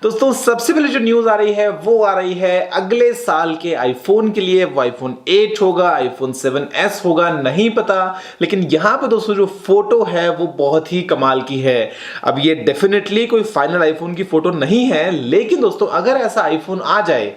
दोस्तों सबसे पहले जो न्यूज आ रही है वो आ रही है अगले साल के आईफोन के लिए। वो आईफोन 8 होगा, आईफोन 7s होगा, नहीं पता। लेकिन यहां पे दोस्तों जो फोटो है वो बहुत ही कमाल की है। अब ये डेफिनेटली कोई फाइनल आईफोन की फोटो नहीं है, लेकिन दोस्तों अगर ऐसा आईफोन आ जाए,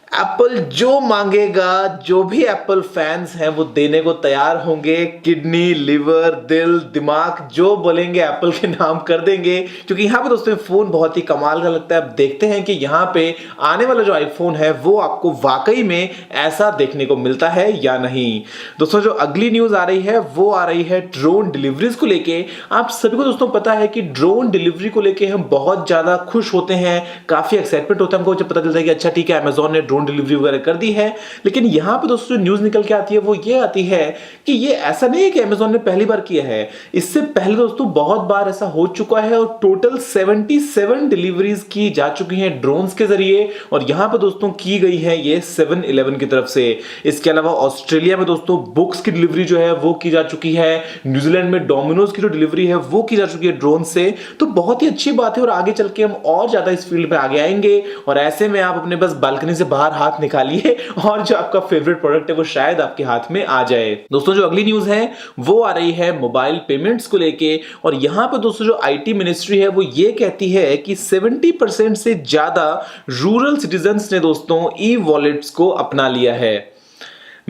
एप्पल जो मांगेगा, जो भी एप्पल फैंस हैं वो देने को तैयार होंगे। किडनी, लिवर, दिल, दिमाग जो बोलेंगे एप्पल के नाम कर देंगे, क्योंकि यहां पे दोस्तों फोन बहुत ही कमाल का लगता है। अब देखते हैं कि यहां पे आने वाला जो आईफोन है वो आपको वाकई में ऐसा देखने को मिलता है या नहीं। दोस्तों जो अगली न्यूज आ रही है वो आ रही है ड्रोन डिलीवरीज को लेके। आप सभी को दोस्तों पता है कि ड्रोन डिलीवरी को लेके हम बहुत ज्यादा खुश होते हैं, काफी एक्साइटमेंट होता है हमको जब पता चलता है कि अच्छा ठीक है अमेजोन ने ड्रोन डिलीवरी वगैरह कर दी है। लेकिन यहां पे दोस्तों न्यूज निकल के आती है वो ये आती है कि ये ऐसा नहीं है कि अमेजोन ने पहली बार किया है। इससे पहले दोस्तों बहुत बार ऐसा हो चुका है और टोटल 77 डिलीवरीज की जा चुकी हैं ड्रोन्स के जरिए, और यहां पे दोस्तों की गई है ये 7-Eleven की तरफ से। इसके अलावा ऑस्ट्रेलिया में दोस्तों बुक्स की डिलीवरी जो है वो की जा चुकी है। न्यूजीलैंड में डोमिनोज की जो डिलीवरी है वो की जा चुकी है ड्रोन से। तो बहुत ही अच्छी बात है और आगे चल के हम और ज्यादा इस फील्ड में आगे आएंगे, और ऐसे में आप अपने बस बालकनी से बाहर हाथ निकालिए और जो आपका फेवरेट प्रोडक्ट है वो शायद आपके हाथ में आ जाए। दोस्तों जो अगली न्यूज है वो आ रही है मोबाइल पेमेंट्स को लेके, और यहां पे दोस्तों जो आईटी मिनिस्ट्री है वो ये कहती है कि 70% से ज्यादा रूरल सिटीजन्स ने दोस्तों ई वॉलेट्स को अपना लिया है।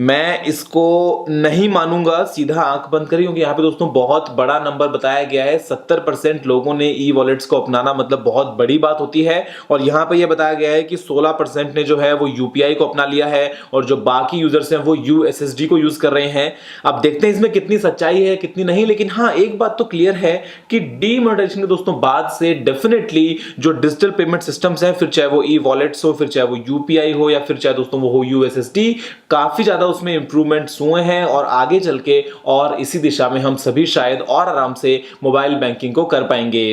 मैं इसको नहीं मानूंगा, सीधा आंख बंद करिए, क्योंकि यहाँ पे दोस्तों बहुत बड़ा नंबर बताया गया है। 70% लोगों ने ई वॉलेट्स को अपनाना मतलब बहुत बड़ी बात होती है। और यहाँ पे ये बताया गया है कि 16% ने जो है वो यूपीआई को अपना लिया है, और जो बाकी यूजर्स हैं वो यूएसएसडी को यूज कर रहे हैं। अब देखते हैं इसमें कितनी सच्चाई है कितनी नहीं, लेकिन हाँ एक बात तो क्लियर है कि डीमोनेटाइजेशन के दोस्तों बाद से डेफिनेटली जो डिजिटल पेमेंट सिस्टम्स हैं, फिर चाहे वो ई वॉलेट्स हो, फिर चाहे वो यूपीआई हो, या फिर चाहे दोस्तों वो हो यूएसएसडी, काफी ज्यादा उसमें इंप्रूवमेंट्स हुए हैं। और आगे चल के और इसी दिशा में हम सभी शायद और आराम से मोबाइल बैंकिंग को कर पाएंगे।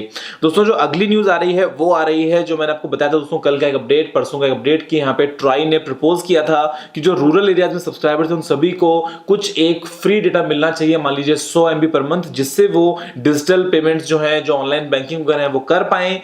दोस्तों जो अगली न्यूज आ रही है वो आ रही है, जो मैंने आपको बताया था दोस्तों कल का एक अपडेट, परसों का एक अपडेट, कि यहाँ पे ट्राई ने प्रपोज किया था कि जो रूरल एरियाज में सब्सक्राइबर्स हैं उन सभी को कुछ एक फ्री डेटा मिलना चाहिए, मान लीजिए 100 MB पर मंथ, जिससे वो डिजिटल पेमेंट्स जो है, जो ऑनलाइन बैंकिंग वगैरह है वो कर पाए।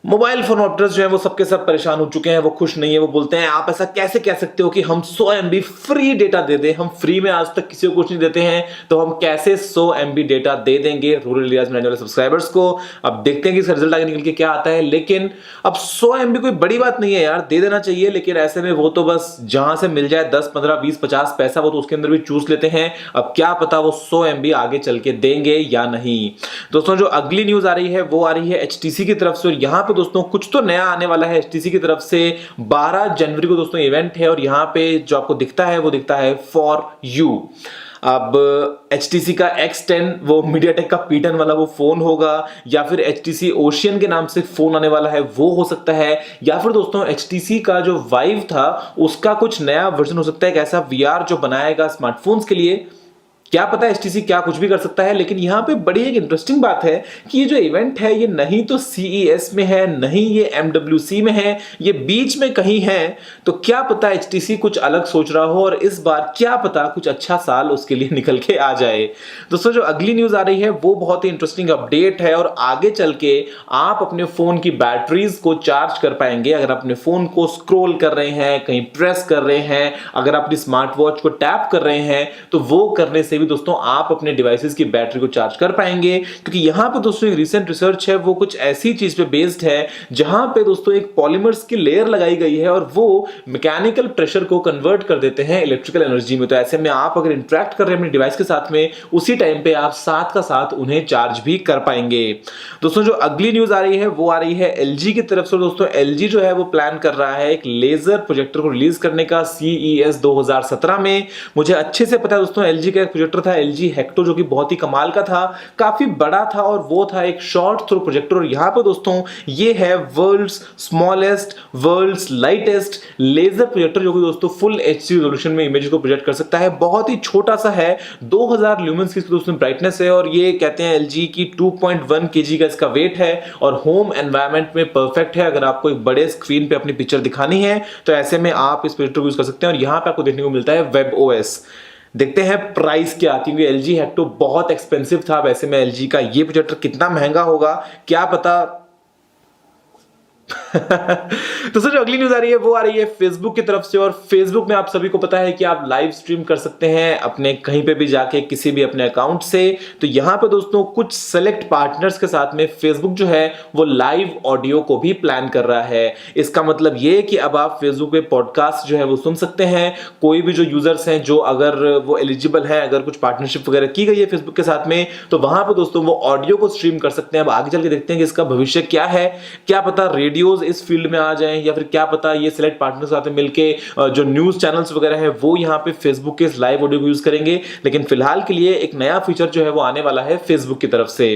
मोबाइल फोन ऑपरेटर्स जो है वो सबके सब परेशान हो चुके हैं, वो खुश नहीं है। वो बोलते हैं आप ऐसा कैसे कह सकते हो कि हम 100 MB फ्री डेटा दे दें, हम फ्री में आज तक किसी को कुछ नहीं देते हैं, तो हम कैसे 100 MB डेटा दे देंगे रूरल एरियाज में रहने वाले सब्सक्राइबर्स को। अब देखते हैं कि इसका रिजल्ट आगे निकल के क्या आता है। लेकिन अब 100 MB कोई बड़ी बात नहीं है यार, दे देना चाहिए। लेकिन ऐसे में वो तो बस जहां से मिल जाए 10, 15, 20, 50 पैसा, वो तो उसके अंदर भी चूस लेते हैं। अब क्या पता वो 100 MB आगे चल के देंगे या नहीं। दोस्तों जो अगली न्यूज आ रही है वो आ रही है एचटीसी की तरफ से, और यहां पे दोस्तों कुछ तो नया आने वाला है एचटीसी की तरफ से। 12 जनवरी को दोस्तों इवेंट है, और यहां पे जो आपको दिखता है वो दिखता है फॉर यू। अब HTC का X10 वो मीडियाटेक का P10 वाला वो फोन होगा, या फिर HTC ओशियन के नाम से फोन आने वाला है वो हो सकता है, या फिर दोस्तों HTC का जो वाइव था उसका कुछ नया वर्जन हो सकता है, एक ऐसा VR जो बनाएगा स्मार्टफोन्स के लिए। क्या पता HTC क्या कुछ भी कर सकता है। लेकिन यहां पे बड़ी एक इंटरेस्टिंग बात है कि ये जो इवेंट है ये नहीं तो CES में है, नहीं ये MWC में है, ये बीच में कहीं है। तो क्या पता HTC कुछ अलग सोच रहा हो, और इस बार क्या पता कुछ अच्छा साल उसके लिए निकल के आ जाए। दोस्तों जो अगली न्यूज आ रही है वो बहुत ही इंटरेस्टिंग अपडेट है, और आगे चल के आप अपने फोन की बैटरीज को चार्ज कर पाएंगे। अगर अपने फोन को स्क्रॉल कर रहे हैं, कहीं प्रेस कर रहे हैं, अगर अपनी स्मार्ट वॉच को टैप कर रहे हैं, तो वो करने से भी दोस्तों आप अपने डिवाइसेस की बैटरी को चार्ज कर पाएंगे। क्योंकि यहां पे दोस्तों एक रीसेंट रिसर्च है वो कुछ ऐसी चीज पे बेस्ड है जहां पे दोस्तों एक पॉलीमर्स की लेयर लगाई गई है, और वो मैकेनिकल प्रेशर को कन्वर्ट कर देते हैं इलेक्ट्रिकल एनर्जी में। तो ऐसे में आप अगर इंटरेक्ट कर रहे हैं अपने डिवाइस के साथ में, उसी टाइम पे आप साथ का साथ उन्हें चार्ज भी कर पाएंगे। दोस्तों जो अगली न्यूज आ रही है वो आ रही है LG की तरफ से। दोस्तों LG जो है वो प्लान कर रहा है एक लेजर प्रोजेक्टर को रिलीज करने का CES 2017 में। मुझे अच्छे से पता है दोस्तों LG का एक प्रोजेक्टर था LG हेक्टो, जो कि बहुत ही कमाल का था, काफी बड़ा था, और वो था एक शॉर्ट थ्रो प्रोजेक्टर। और यहां पे दोस्तों ये है world's smallest, world's lightest laser projector, जो कि दोस्तों फुल HD रेजोल्यूशन में इमेज को प्रोजेक्ट कर सकता है। बहुत ही छोटा सा है, 2000 ल्यूमेंस की दोस्तों ब्राइटनेस है, और ये कहते हैं LG की 2.1 kg का इसका वेट है, और होम एनवायरनमेंट में परफेक्ट है। अगर आपको एक बड़े स्क्रीन पे अपनी पिक्चर दिखानी है तो ऐसे में आप इस प्रोजेक्टर को यूज कर सकते हैं। और यहां पे आपको देखने को मिलता है वेब OS। देखते हैं प्राइस क्या आती है। LG हेक्टो बहुत एक्सपेंसिव था, वैसे में LG का ये प्रोजेक्टर कितना महंगा होगा क्या पता। तो सर जो अगली न्यूज आ रही है वो आ रही है फेसबुक की तरफ से। और फेसबुक में आप सभी को पता है कि आप लाइव स्ट्रीम कर सकते हैं अपने कहीं पे भी जाके किसी भी अपने अकाउंट से। तो यहां पे दोस्तों कुछ सेलेक्ट पार्टनर्स के साथ में फेसबुक जो है वो लाइव ऑडियो को भी प्लान कर रहा है। इसका मतलब ये कि अब आप फेसबुक पे पॉडकास्ट जो है वो सुन सकते हैं। कोई भी जो यूजर्स हैं जो अगर वो एलिजिबल है, अगर कुछ पार्टनरशिप वगैरह की गई है फेसबुक के साथ में, तो वहां पे दोस्तों वो ऑडियो को स्ट्रीम कर सकते हैं। अब आगे चल के देखते हैं कि इसका भविष्य क्या है। क्या पता रेडियोज इस फील्ड में आ जाएं, या फिर क्या पता ये सिलेक्ट पार्टनर्स साथ मिलके जो न्यूज चैनल्स वगैरह है वो यहाँ पे फेसबुक के इस लाइव ऑडियो को यूज करेंगे। लेकिन फिलहाल के लिए एक नया फीचर जो है वो आने वाला है फेसबुक की तरफ से।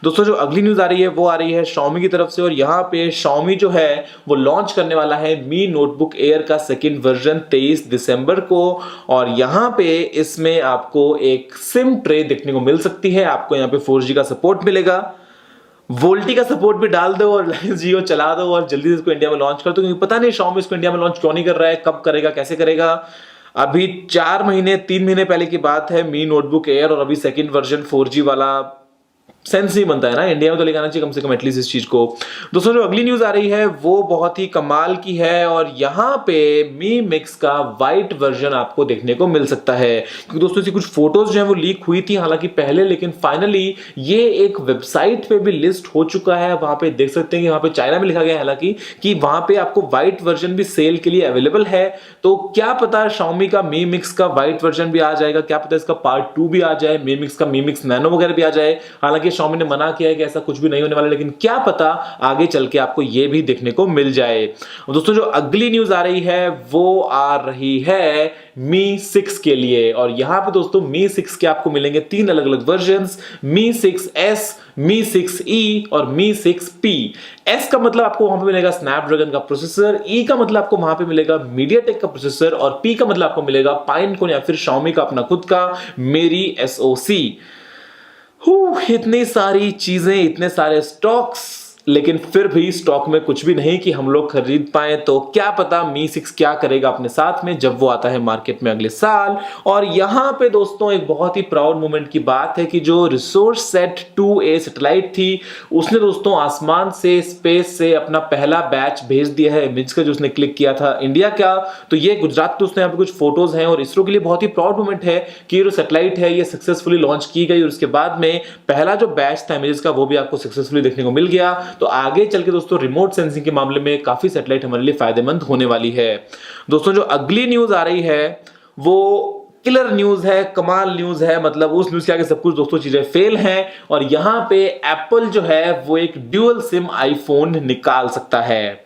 दोस्तों जो अगली न्यूज आ रही है वो आ रही है Xiaomi की तरफ से। और यहाँ पे Xiaomi जो है वो लॉन्च करने वाला है Mi नोटबुक एयर का सेकंड वर्जन 23 दिसंबर को। और यहाँ पे इसमें आपको एक सिम ट्रे देखने को मिल सकती है। आपको यहाँ पे 4G का सपोर्ट मिलेगा, वोल्टी का सपोर्ट भी डाल दो और जियो चला दो और जल्दी से इसको इंडिया में लॉन्च कर दो। क्योंकि पता नहीं Xiaomi इसको इंडिया में लॉन्च क्यों नहीं कर रहा है, कब करेगा, कैसे करेगा। अभी 3 महीने पहले की बात है Mi नोटबुक एयर, और अभी सेकंड वर्जन 4G वाला सेंस नहीं बनता है ना, इंडिया में तो लेकर आना चाहिए कम से कम एटलीस्ट इस चीज को। दोस्तों जो अगली न्यूज आ रही है वो बहुत ही कमाल की है। और यहाँ पे मी मिक्स का वाइट वर्जन आपको देखने को मिल सकता है। क्योंकि दोस्तों इसकी कुछ फोटोज जो है वो लीक हुई थी हालांकि पहले, लेकिन फाइनली ये एक वेबसाइट पे भी लिस्ट हो चुका है। वहां पे देख सकते हैं कि वहां पे चाइना में लिखा गया है हालांकि कि वहां पे आपको व्हाइट वर्जन भी सेल के लिए अवेलेबल है। तो क्या पता Xiaomi का मी मिक्स का व्हाइट वर्जन भी आ जाएगा, क्या पता इसका पार्ट 2 भी आ जाए, मी मिक्स का मी मिक्स नैनो वगैरह भी आ जाए। हालांकि Xiaomi ने मना किया है कि ऐसा कुछ भी नहीं होने वाला, लेकिन क्या पता आगे चल के आपको ये भी देखने को मिल जाए। दोस्तों जो अगली न्यूज आ रही है वो आ रही है Mi 6 के लिए। और यहां पे दोस्तों Mi 6 के आपको मिलेंगे 3 अलग अलग versions, Mi 6S, Mi 6E और Mi 6P। S का मतलब आपको वहां पे मिलेगा स्नैपड्रैगन का प्रोसेसर, E का मतलब आपको वहां पे मिलेगा मीडियाटेक का प्रोसेसर, और P का मतलब आपको मिलेगा पाइनकोन या फिर Xiaomi का अपना खुद का मेरी SoC। इतनी सारी चीजें, इतने सारे स्टॉक्स, लेकिन फिर भी स्टॉक में कुछ भी नहीं कि हम लोग खरीद पाए। तो क्या पता Mi 6 क्या करेगा अपने साथ में जब वो आता है मार्केट में अगले साल। और यहां पे दोस्तों एक बहुत ही प्राउड मोमेंट की बात है कि जो रिसोर्स सेट 2A सैटेलाइट थी उसने दोस्तों आसमान से, स्पेस से अपना पहला बैच भेज दिया है इमेज का, जो उसने क्लिक किया था इंडिया का। तो ये गुजरात दोस्तों यहाँ पे कुछ फोटोज हैं और इसरो के लिए बहुत ही प्राउड मोमेंट है कि ये जो सैटेलाइट है ये सक्सेसफुली लॉन्च की गई। और उसके बाद में पहला जो बैच था इमेजेस का वो भी आपको सक्सेसफुली देखने को मिल गया। तो आगे चल के दोस्तों रिमोट सेंसिंग के मामले में काफी सैटेलाइट हमारे लिए फायदेमंद होने वाली है। दोस्तों जो अगली न्यूज आ रही है वो किलर न्यूज है, कमाल न्यूज है। मतलब उस न्यूज के आगे सब कुछ दोस्तों चीजें फेल हैं। और यहां पे एप्पल जो है वो एक ड्यूअल सिम आईफोन निकाल सकता है।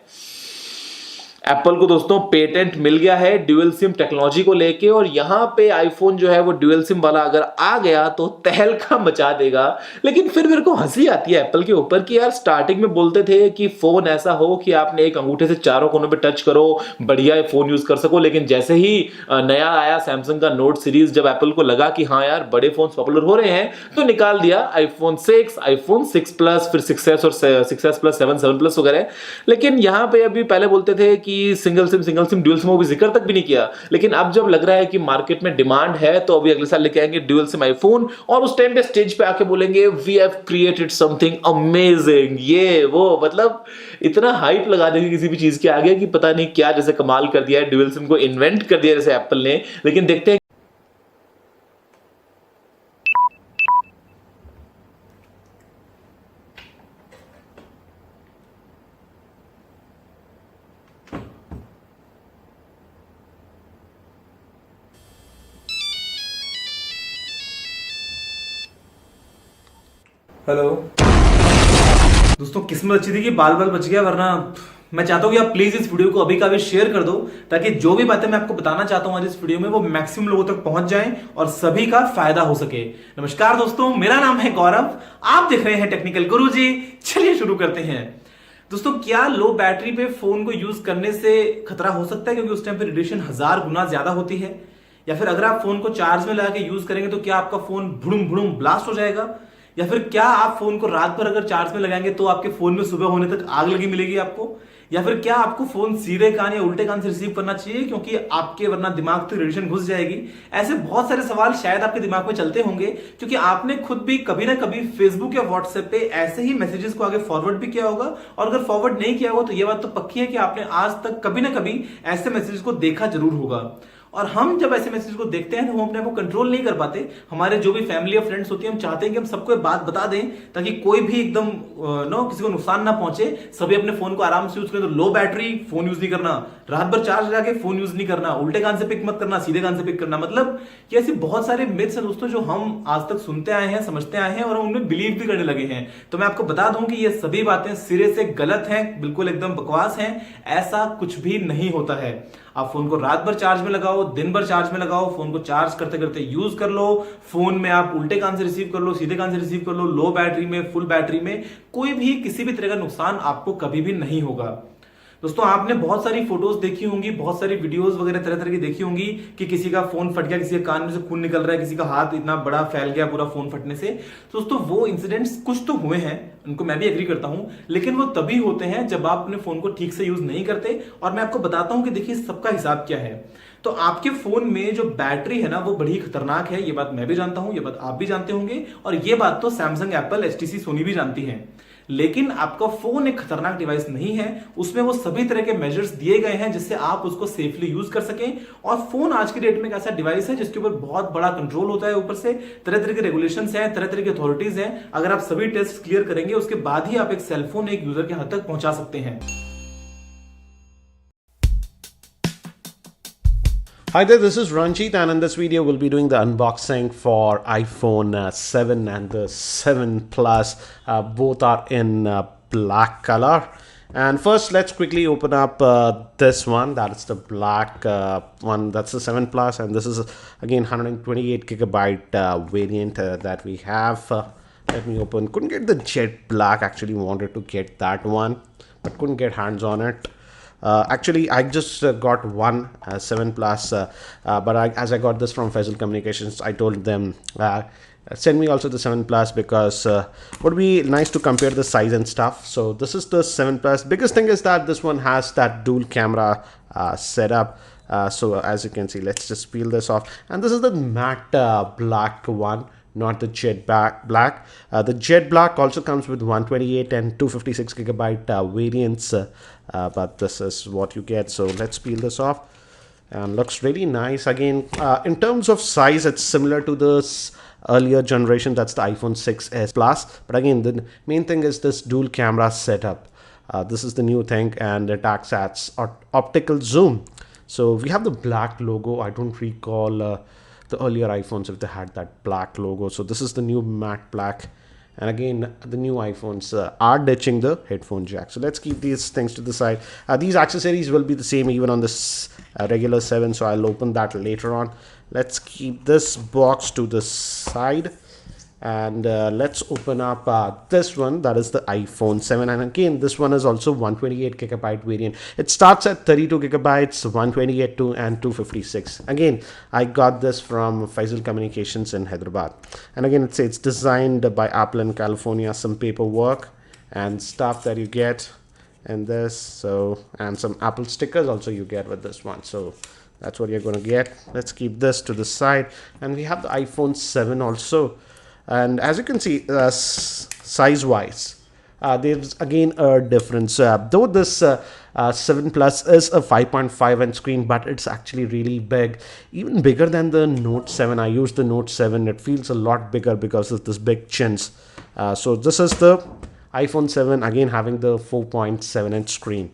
एप्पल को दोस्तों पेटेंट मिल गया है ड्यूअल सिम टेक्नोलॉजी को लेके। और यहां पे आईफोन जो है वो ड्यूअल सिम वाला अगर आ गया तो तहलका मचा देगा। लेकिन फिर मेरे को हंसी आती है एप्पल के ऊपर कि यार स्टार्टिंग में बोलते थे कि फोन ऐसा हो कि आपने एक अंगूठे से चारों कोनों पे टच करो, बढ़िया फोन यूज कर सको। लेकिन जैसे ही नया आया सैमसंग का नोट सीरीज, जब एप्पल को लगा कि हाँ यार बड़े फोन पॉपुलर हो रहे हैं, तो निकाल दिया आईफोन 6, आईफोन 6 प्लस, फिर 6s और 6s प्लस, 7 प्लस वगैरह। लेकिन यहां पे अभी पहले बोलते थे कि सिंगल सिम ड्यूअल सिम, वो भी जिक्र तक भी नहीं किया। लेकिन अब जब लग रहा है कि मार्केट में डिमांड है तो अभी अगले साल लेके आएंगे ड्यूअल सिम आईफोन। और उस टाइम पे स्टेज पे आके बोलेंगे we have created something amazing, ये वो, मतलब इतना हाइप लगा देंगे किसी भी चीज के आगे कि पता नहीं क्या जैसे कमाल कर दिया है, ड्यूअल सिम को इन्वेंट कर दिया जैसे एप्पल ने। लेकिन देखते हैं। हेलो दोस्तों, किस्मत अच्छी थी कि बाल बाल बच गया, वरना मैं चाहता हूं कि आप प्लीज इस वीडियो को अभी का अभी शेयर कर दो ताकि जो भी बातें मैं आपको बताना चाहता हूं आज इस वीडियो में वो मैक्सिमम लोगों तक पहुंच जाएं और सभी का फायदा हो सके। नमस्कार दोस्तों, मेरा नाम है गौरव, आप देख रहे हैं टेक्निकल गुरुजी। चलिए शुरू करते हैं। दोस्तों, क्या लो बैटरी पे फोन को यूज करने से खतरा हो सकता है क्योंकि उस टाइम पे रेडिएशन 1000 गुना ज्यादा होती है? या फिर अगर आप फोन को चार्ज में लगा के यूज करेंगे तो क्या आपका फोन भुड़ुम भुड़ुम ब्लास्ट हो जाएगा? या फिर क्या आप फोन को रात भर अगर चार्ज में लगाएंगे तो आपके फोन में सुबह होने तक आग लगी मिलेगी आपको? या फिर क्या आपको फोन सीधे कान या उल्टे कान से रिसीव करना चाहिए, क्योंकि आपके वरना दिमाग तो रेडिएशन घुस जाएगी। ऐसे बहुत सारे सवाल शायद आपके दिमाग में चलते होंगे, क्योंकि आपने खुद भी कभी ना कभी फेसबुक या व्हाट्सएप पे ऐसे ही मैसेजेस को आगे फॉरवर्ड भी किया होगा, और अगर फॉरवर्ड नहीं किया होगा तो यह बात तो पक्की है कि आपने आज तक कभी ना कभी ऐसे मैसेजेस को देखा जरूर होगा। और हम जब ऐसे मैसेज को देखते हैं तो हम अपने आप को कंट्रोल नहीं कर पाते। हमारे जो भी फैमिली और फ्रेंड्स होती है, हम चाहते हैं कि हम सबको एक बात बता दें ताकि कोई भी एकदम किसी को नुकसान ना पहुंचे, सभी अपने फोन को आराम से यूज करें। तो लो बैटरी फोन यूज नहीं करना, रात भर चार्ज लगा के फोन यूज नहीं करना, उल्टे कान से पिक मत करना, सीधे कान से पिक करना। मतलब ये ऐसी बहुत सारे मिथ्स हैं दोस्तों जो हम आज तक सुनते आए हैं, समझते आए हैं और हम उनमें बिलीव भी करने लगे हैं। तो मैं आपको बता दूं कि ये सभी बातें सिरे से गलत हैं, बिल्कुल एकदम बकवास हैं। ऐसा कुछ भी नहीं होता है। आप फोन को रात भर चार्ज में लगाओ, दिन भर चार्ज में लगाओ, फोन को चार्ज करते करते यूज कर लो। फोन में आप उल्टे कान से रिसीव कर लो, सीधे कान से रिसीव कर लो, लो बैटरी में, फुल बैटरी में, कोई भी किसी भी तरह का नुकसान आपको कभी भी नहीं होगा। दोस्तों आपने बहुत सारी फोटोज देखी होंगी, बहुत सारी वीडियोस वगैरह तरह तरह की देखी होंगी कि किसी का फोन फट गया, किसी के कान में से खून निकल रहा है, किसी का हाथ इतना बड़ा फैल गया पूरा फोन फटने से। तो दोस्तों वो इंसिडेंट्स कुछ तो हुए हैं, उनको मैं भी एग्री करता हूं, लेकिन वो तभी होते हैं जब आप अपने फोन को ठीक से यूज नहीं करते। और मैं आपको बताता हूं कि देखिए सबका हिसाब क्या है। तो आपके फोन में जो बैटरी है ना वो बड़ी खतरनाक है, ये बात मैं भी जानता हूं, ये बात आप भी जानते होंगे, और ये बात तो सैमसंग, एप्पल, एचटीसी, सोनी भी जानती है। लेकिन आपका फोन एक खतरनाक डिवाइस नहीं है, उसमें वो सभी तरह के मेजर्स दिए गए हैं जिससे आप उसको सेफली यूज कर सकें। और फोन आज की डेट में एक ऐसा डिवाइस है जिसके ऊपर बहुत बड़ा कंट्रोल होता है, ऊपर से तरह तरह के रेगुलेशंस हैं, तरह तरह की अथॉरिटीज हैं। अगर आप सभी टेस्ट क्लियर करेंगे उसके बाद ही आप एक सेलफोन एक यूजर के हाथ तक पहुंचा सकते हैं। Hi there, this is Ranjit, and in this video we'll be doing the unboxing for iPhone 7 and the 7 Plus. Both are in black color. And first let's quickly open up this one, that is the black one, that's the 7 Plus, and this is again 128 gigabyte variant that we have. Let me open. Couldn't get the jet black, actually wanted to get that one but couldn't get hands on it. Actually I just got one 7 Plus, but as I got this from Faisal Communications, I told them send me also the 7 Plus because would be nice to compare the size and stuff. So this is the 7 Plus. Biggest thing is that this one has that dual camera setup. So as you can see, let's just peel this off, and this is the matte black one, not the jet black. The jet black also comes with 128 and 256 gigabyte variants, but this is what you get. So let's peel this off, and looks really nice. Again, in terms of size, it's similar to this earlier generation, that's the iPhone 6s Plus, but again the main thing is this dual camera setup. This is the new thing, and it acts as optical zoom. So we have the black logo. I don't recall the earlier iPhones if they had that black logo. So this is the new matte black, and again the new iPhones are ditching the headphone jack. So let's keep these things to the side. These accessories will be the same even on this regular 7, so I'll open that later on. Let's keep this box to the side, and let's open up this one, that is the iPhone 7, and again this one is also 128 gigabyte variant. It starts at 32 gigabytes, 128 to and 256. Again, I got this from Faisal Communications in Hyderabad, and again it's designed by Apple in California. Some paperwork and stuff that you get in this, so, and some Apple stickers also you get with this one. So that's what you're going to get. Let's keep this to the side, and we have the iPhone 7 also. And as you can see, size wise, there's again a difference. Though this 7 Plus is a 5.5 inch screen, but it's actually really big, even bigger than the Note 7. I used the Note 7. It feels a lot bigger because of this big chins. So this is the iPhone 7, again having the 4.7 inch screen.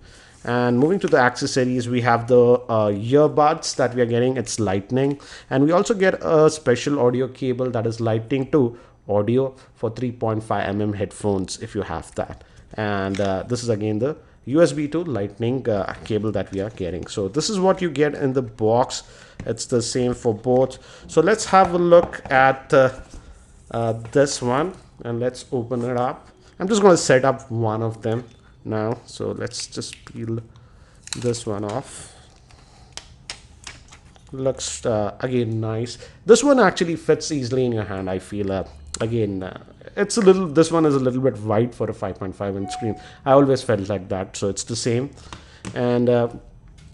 And moving to the accessories, we have the earbuds that we are getting. It's lightning, and we also get a special audio cable that is lightning to audio for 3.5 mm headphones if you have that. And this is again the USB to lightning cable that we are getting. So this is what you get in the box. It's the same for both. So let's have a look at this one, and let's open it up. I'm just going to set up one of them now. So let's just peel this one off. Looks again nice. This one actually fits easily in your hand, I feel. again, it's a little, this one is a little bit wide for a 5.5 inch screen. I always felt like that, so it's the same. And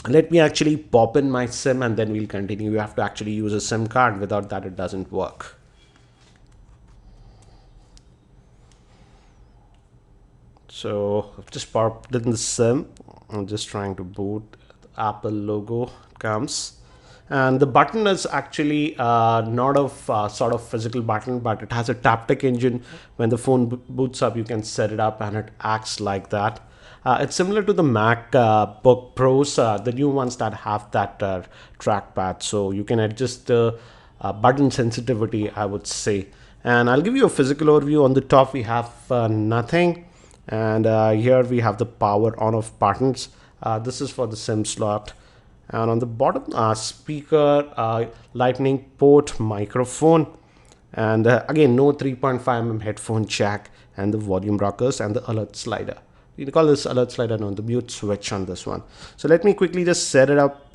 let me actually pop in my SIM and then we'll continue. You have to actually use a SIM card. Without that, it doesn't work. So I've just popped in the SIM. I'm just trying to boot. The Apple logo comes. And the button is actually not a sort of physical button, but it has a taptic engine. When the phone boots up, you can set it up and it acts like that. It's similar to the MacBook Pros, the new ones that have that trackpad. So you can adjust the button sensitivity, I would say. And I'll give you a physical overview. On the top, we have nothing. And here we have the power on off buttons. This is for the SIM slot. And on the bottom, speaker, lightning port, microphone. And again, no 3.5mm headphone jack, and the volume rockers and the alert slider. You call this alert slider, no, the mute switch on this one. So let me quickly just set it up.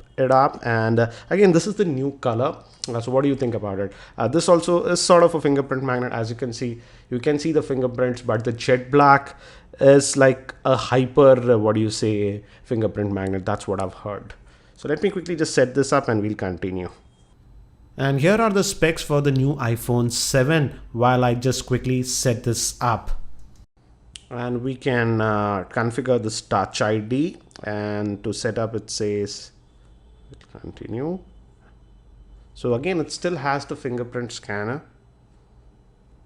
And again, this is the new color. So what do you think about it? This also is sort of a fingerprint magnet. As you can see the fingerprints, but the jet black is like a hyper, fingerprint magnet. That's what I've heard. So let me quickly just set this up and we'll continue. And here are the specs for the new iPhone 7 while I just quickly set this up. And we can configure this Touch ID, and to set up it says continue. So again, it still has the fingerprint scanner,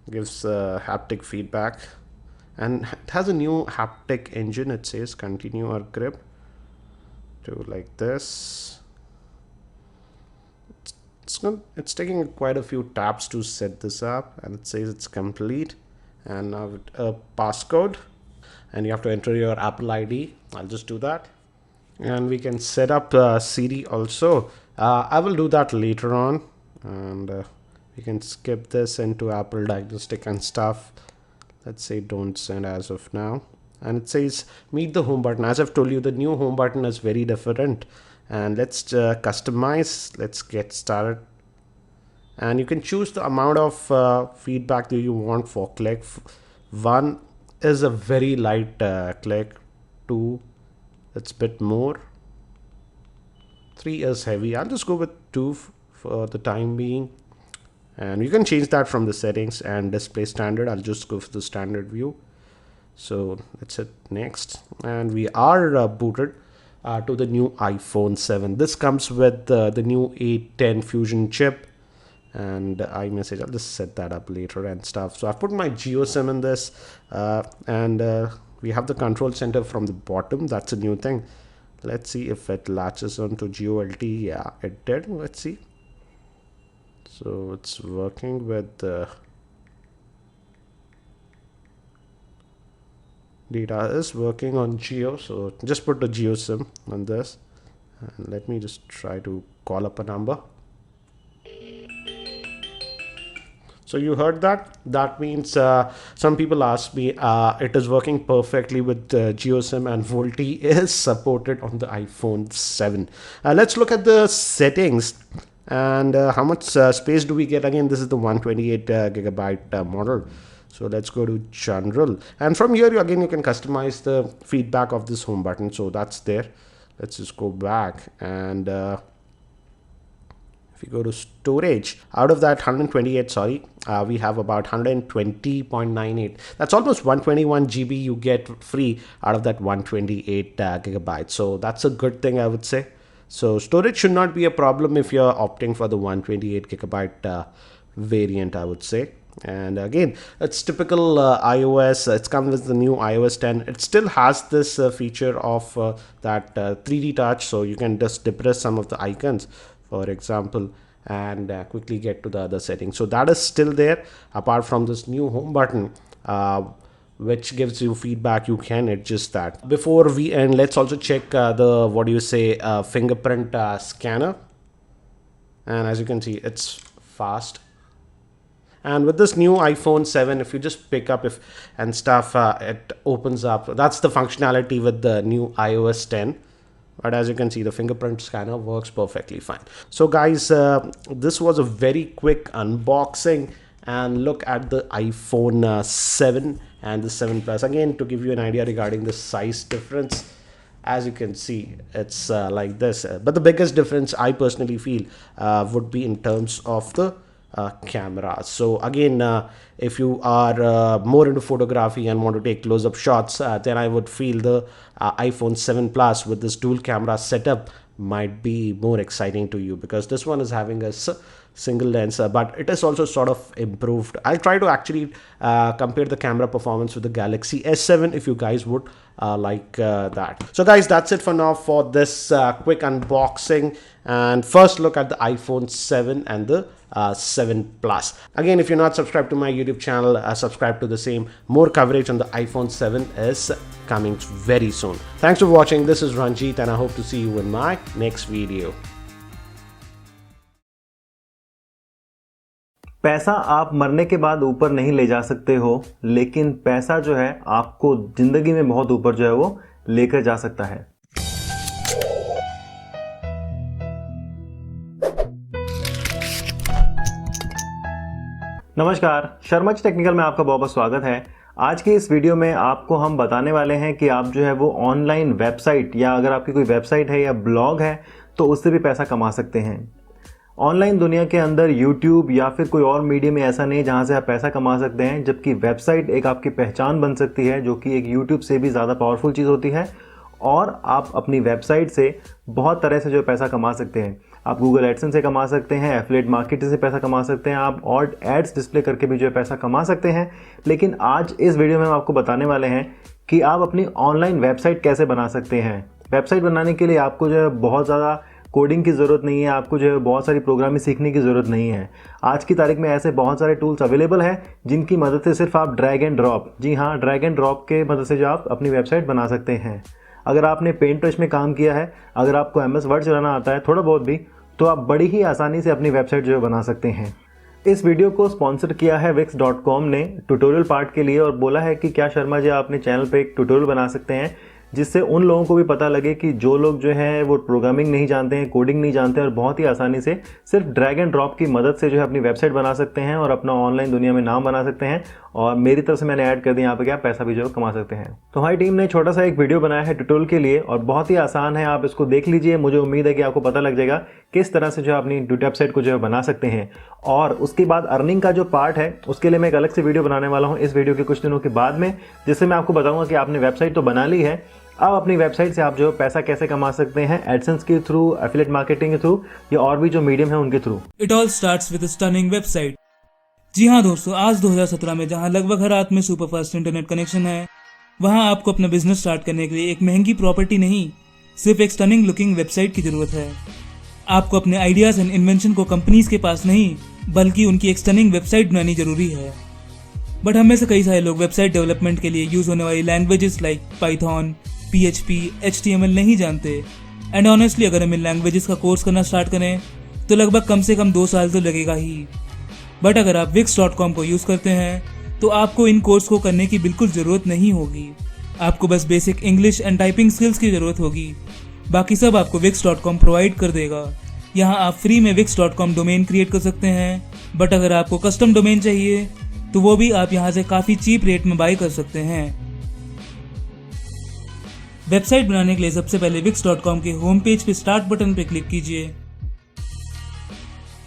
gives haptic feedback, and it has a new haptic engine. It says continue or grip to like this. It's taking quite a few taps to set this up, and it says it's complete. And now a passcode, and you have to enter your Apple ID. I'll just do that. And we can set up Siri also. I will do that later on. And we can skip this into Apple Diagnostic and stuff. Let's say don't send as of now. And it says meet the home button. As I've told you, the new home button is very different. And let's customize. Let's get started. And you can choose the amount of feedback that you want for click. 1 is a very light click. 2, it's a bit more. 3 is heavy. I'll just go with 2 for the time being. And you can change that from the settings. And display standard, I'll just go for the standard view. So let's hit next. And we are booted to the new iPhone 7. This comes with the new A10 Fusion chip. And iMessage, I'll just set that up later and stuff. So I've put my GeoSIM in this, and we have the control center from the bottom. That's a new thing. Let's see if it latches onto GeoLT. Yeah, it did. Let's see. So it's working with the data is working on Geo. So just put the GeoSIM on this, and let me just try to call up a number. So you heard that? That means some people asked me, it is working perfectly with GeoSIM, and VoLTE is supported on the iPhone 7. Let's look at the settings and how much space do we get. Again, this is the 128 gigabyte model. So let's go to general. And from here, you can customize the feedback of this home button. So that's there. Let's just go back and if you go to storage, out of that 128, we have about 120.98. That's almost 121 GB you get free out of that 128 gigabytes. So that's a good thing, I would say. So storage should not be a problem if you're opting for the 128 gigabyte variant, I would say. And again, it's typical iOS. It's come with the new iOS 10. It still has this feature of that 3D touch, so you can just depress some of the icons, for example, and quickly get to the other settings. So that is still there. Apart from this new home button, which gives you feedback, you can adjust that. Before we end, let's also check the fingerprint scanner. And as you can see, it's fast. And with this new iPhone 7, if you just pick up and stuff, it opens up. That's the functionality with the new iOS 10. But as you can see, the fingerprint scanner works perfectly fine. So guys, this was a very quick unboxing. and look at the iPhone 7 and the 7 Plus. Again, to give you an idea regarding the size difference, as you can see, it's like this. But the biggest difference I personally feel would be in terms of the camera. So again, if you are more into photography and want to take close-up shots, then I would feel the iPhone 7 Plus with this dual camera setup might be more exciting to you, because this one is having a single lens, but it is also sort of improved. I'll try to actually compare the camera performance with the Galaxy S7 if you guys would like that. So guys, that's it for now for this quick unboxing and first look at the iPhone 7 and the 7 Plus. Again, if you're not subscribed to my YouTube channel, subscribe to the same. More coverage on the iPhone 7 is coming very soon. Thanks for watching. This is Ranjit and I hope to see you in my next video. पैसा आप मरने के बाद ऊपर नहीं ले जा सकते हो, लेकिन पैसा जो है आपको जिंदगी में बहुत ऊपर जो है वो लेकर जा सकता है। नमस्कार, शर्माजी टेक्निकल में आपका बहुत बहुत स्वागत है। आज की इस वीडियो में आपको हम बताने वाले हैं कि आप जो है वो ऑनलाइन वेबसाइट, या अगर आपकी कोई वेबसाइट है या ब्लॉग है, तो उससे भी पैसा कमा सकते हैं। ऑनलाइन दुनिया के अंदर यूट्यूब या फिर कोई और मीडियम में ऐसा नहीं जहां से आप पैसा कमा सकते हैं, जबकि वेबसाइट एक आपकी पहचान बन सकती है, जो कि एक यूट्यूब से भी ज़्यादा पावरफुल चीज़ होती है। और आप अपनी वेबसाइट से बहुत तरह से जो पैसा कमा सकते हैं। आप गूगल एडसेंस से कमा सकते हैं, एफिलिएट मार्केटिंग से पैसा कमा सकते हैं, आप और एड्स डिस्प्ले करके भी जो है पैसा कमा सकते हैं। लेकिन आज इस वीडियो में हम आपको बताने वाले हैं कि आप अपनी ऑनलाइन वेबसाइट कैसे बना सकते हैं। वेबसाइट बनाने के लिए आपको जो है बहुत ज़्यादा कोडिंग की ज़रूरत नहीं है, आपको जो है बहुत सारी प्रोग्रामिंग सीखने की ज़रूरत नहीं है। आज की तारीख में ऐसे बहुत सारे टूल्स अवेलेबल हैं जिनकी मदद से सिर्फ आप ड्रैग एंड ड्रॉप, जी हाँ, ड्रैग एंड ड्रॉप के मदद से जो आप अपनी वेबसाइट बना सकते हैं। अगर आपने पेंट ब्रश में काम किया है, अगर आपको MS वर्ड चलाना आता है थोड़ा बहुत भी, तो आप बड़ी ही आसानी से अपनी वेबसाइट जो है बना सकते हैं। इस वीडियो को स्पॉन्सर किया है wix.com ने ट्यूटोरियल पार्ट के लिए, और बोला है कि क्या शर्मा जी आप अपने चैनल पे एक ट्यूटोरियल बना सकते हैं जिससे उन लोगों को भी पता लगे कि जो लोग जो हैं वो प्रोग्रामिंग नहीं जानते हैं, कोडिंग नहीं जानते हैं, और बहुत ही आसानी से सिर्फ ड्रैग एंड ड्रॉप की मदद से जो है अपनी वेबसाइट बना सकते हैं और अपना ऑनलाइन दुनिया में नाम बना सकते हैं। और मेरी तरफ से मैंने ऐड कर दिया यहाँ पे क्या पैसा भी जो कमा सकते हैं। तो हमारी टीम ने छोटा सा एक वीडियो बनाया है ट्यूटोरियल के लिए, और बहुत ही आसान है, आप इसको देख लीजिए। मुझे उम्मीद है कि आपको पता लग जाएगा किस तरह से जो अपनी वेबसाइट को जो है बना सकते हैं। और उसके बाद अर्निंग का जो पार्ट है उसके लिए मैं एक अलग से वीडियो बनाने वाला हूँ इस वीडियो के कुछ दिनों के बाद में, जिससे मैं आपको बताऊंगा कि आपने वेबसाइट तो बना ली है, अब अपनी वेबसाइट से आप जो पैसा कैसे कमा सकते हैं, एडसेंस के थ्रू, एफिलिएट मार्केटिंग के थ्रू, या और भी जो मीडियम है उनके through. It all starts with a stunning website. जी हाँ दोस्तों, आज 2017 में जहाँ लगभग हर हाथ में सुपर फास्ट इंटरनेट कनेक्शन है, वहाँ आपको अपना बिजनेस स्टार्ट करने के लिए एक महंगी प्रॉपर्टी नहीं, सिर्फ एक स्टनिंग लुकिंग वेबसाइट की जरूरत है। आपको अपने आइडियाज एंड इन्वेंशन को कंपनीज के पास नहीं, बल्कि उनकी एक स्टनिंग वेबसाइट बनानी जरूरी है। बट हम में से कई सारे लोग वेबसाइट डेवलपमेंट के लिए यूज होने वाली languages like Python, PHP, HTML नहीं जानते। एंड ऑनेस्टली अगर हम इन लैंग्वेजेस का कोर्स करना स्टार्ट करें तो लगभग कम से कम 2 साल तो लगेगा ही। बट अगर आप wix.com को यूज़ करते हैं तो आपको इन कोर्स को करने की बिल्कुल ज़रूरत नहीं होगी। आपको बस basic English and typing skills की ज़रूरत होगी, बाकी सब आपको wix.com प्रोवाइड कर देगा। यहाँ आप फ्री में wix.com डोमेन क्रिएट कर सकते हैं, बट अगर आपको कस्टम डोमेन चाहिए तो वो भी आप यहाँ से काफ़ी चीप रेट में बाय कर सकते हैं। वेबसाइट बनाने के लिए सबसे पहले wix.com के होम पेज पे स्टार्ट बटन पे क्लिक कीजिए।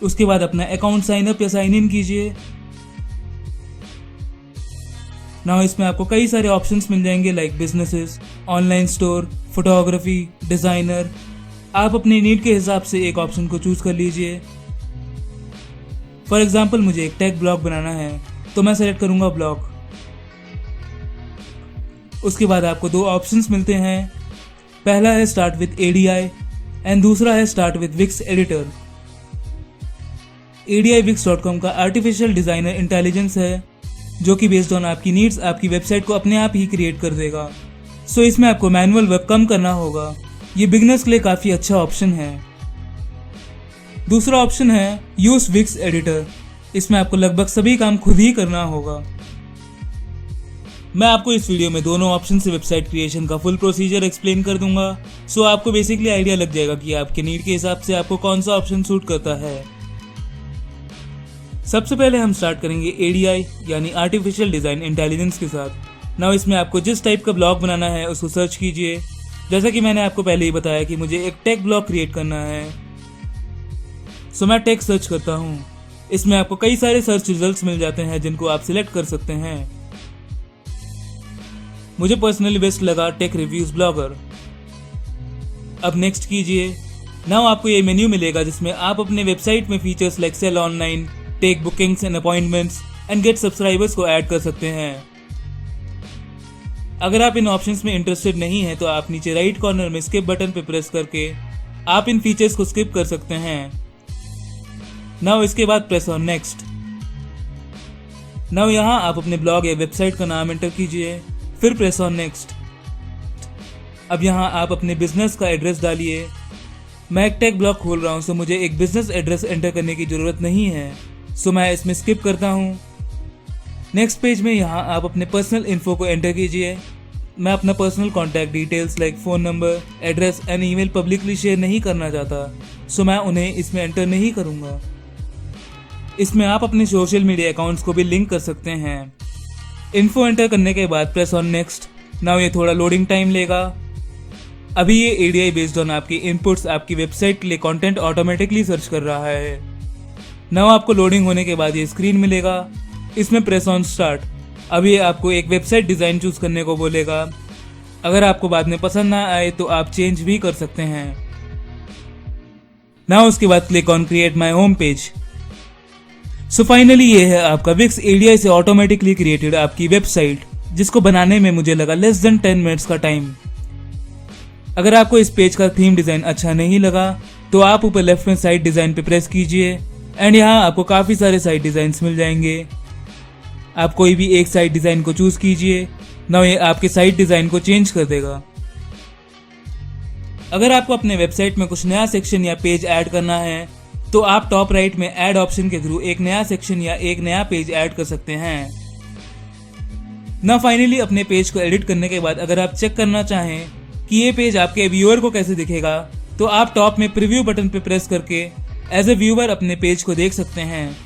उसके बाद अपना अकाउंट साइन अप या साइन इन कीजिए। नाउ इसमें आपको कई सारे ऑप्शंस मिल जाएंगे like businesses, online store, photography, designer. आप अपने नीड के हिसाब से एक ऑप्शन को चूज कर लीजिए। फॉर एग्जाम्पल मुझे एक टेक ब्लॉग बनाना है तो मैं सेलेक्ट करूंगा ब्लॉग। उसके बाद आपको 2 ऑप्शंस मिलते हैं, पहला है स्टार्ट विद ADI एंड दूसरा है start with Wix editor. ADI wix.com का आर्टिफिशियल डिजाइनर इंटेलिजेंस है, जो कि बेस्ड ऑन आपकी नीड्स आपकी वेबसाइट को अपने आप ही क्रिएट कर देगा। सो इसमें आपको मैनुअल वर्क कम करना होगा। ये बिगनर्स के लिए काफ़ी अच्छा ऑप्शन है। दूसरा ऑप्शन है यूज विक्स एडिटर। इसमें आपको लगभग सभी काम खुद ही करना होगा। मैं आपको इस वीडियो में दोनों ऑप्शन से वेबसाइट क्रिएशन का फुल प्रोसीजर एक्सप्लेन कर दूंगा, सो आपको बेसिकली आइडिया लग जाएगा कि आपके नीड के हिसाब से आपको कौन सा ऑप्शन सूट करता है। सबसे पहले हम स्टार्ट करेंगे ADI यानी आर्टिफिशियल डिजाइन इंटेलिजेंस के साथ। नाउ इसमें आपको जिस टाइप का ब्लॉग बनाना है उसको सर्च कीजिए। जैसा कि मैंने आपको पहले ही बताया कि मुझे एक टेक ब्लॉग क्रिएट करना है, सो मैं टेक सर्च करता हूँ। इसमें आपको कई सारे सर्च रिजल्ट्स मिल जाते हैं जिनको आप सिलेक्ट कर सकते हैं। मुझे पर्सनली बेस्ट लगा टेक रिव्यूज ब्लॉगर। अब नेक्स्ट कीजिए। नाउ आपको ये मेन्यू मिलेगा जिसमें आप अपने वेबसाइट में features like sell online, take bookings and appointments and get subscribers को ऐड कर सकते हैं। अगर आप इन ऑप्शंस में इंटरेस्टेड नहीं हैं तो आप नीचे राइट कॉर्नर में स्किप बटन पे प्रेस करके आप इन फीचर्स को स्किप कर सकते हैं। नाउ इसके बाद प्रेस ऑन नेक्स्ट। नाउ यहाँ आप अपने ब्लॉग या वेबसाइट का नाम एंटर कीजिए, फिर प्रेस ऑन नेक्स्ट। अब यहाँ आप अपने बिजनेस का एड्रेस डालिए। मैं एक टेक ब्लॉग खोल रहा हूँ सो मुझे एक बिजनेस एड्रेस एंटर करने की ज़रूरत नहीं है, सो मैं इसमें स्किप करता हूँ। नेक्स्ट पेज में यहाँ आप अपने पर्सनल इन्फो को एंटर कीजिए। मैं अपना personal contact details like phone number, address and email publicly share नहीं करना चाहता, सो मैं उन्हें इसमें एंटर नहीं करूँगा। इसमें आप अपने सोशल मीडिया अकाउंट्स को भी लिंक कर सकते हैं। इन्फो एंटर करने के बाद प्रेस ऑन नेक्स्ट। नाउ ये थोड़ा लोडिंग टाइम लेगा। अभी ये ADI बेस्ड ऑन आपकी इनपुट्स आपकी वेबसाइट के लिए कंटेंट ऑटोमेटिकली सर्च कर रहा है। नाउ आपको लोडिंग होने के बाद ये स्क्रीन मिलेगा, इसमें प्रेस ऑन स्टार्ट। अब ये आपको एक वेबसाइट डिज़ाइन चूज करने को बोलेगा। अगर आपको बाद में पसंद ना आए तो आप चेंज भी कर सकते हैं। नाउ उसके बाद click on create my home page. So finally ये है आपका विक्स ADI से ऑटोमेटिकली क्रिएटेड आपकी वेबसाइट, जिसको बनाने में मुझे लगा लेस देन 10 मिनट्स का टाइम। अगर आपको इस पेज का थीम डिज़ाइन अच्छा नहीं लगा तो आप ऊपर लेफ्ट में साइड डिज़ाइन पे प्रेस कीजिए एंड यहाँ आपको काफ़ी सारे साइड डिज़ाइंस मिल जाएंगे। आप कोई भी एक साइड डिज़ाइन को चूज़ कीजिए। नाउ ये आपके साइड डिज़ाइन को चेंज कर देगा। अगर आपको अपने वेबसाइट में कुछ नया सेक्शन या पेज ऐड करना है तो आप टॉप राइट में ऐड ऑप्शन के थ्रू एक नया सेक्शन या एक नया पेज ऐड कर सकते हैं। ना फाइनली अपने पेज को एडिट करने के बाद अगर आप चेक करना चाहें कि ये पेज आपके व्यूअर को कैसे दिखेगा तो आप टॉप में प्रीव्यू बटन पे प्रेस करके एज ए व्यूअर अपने पेज को देख सकते हैं।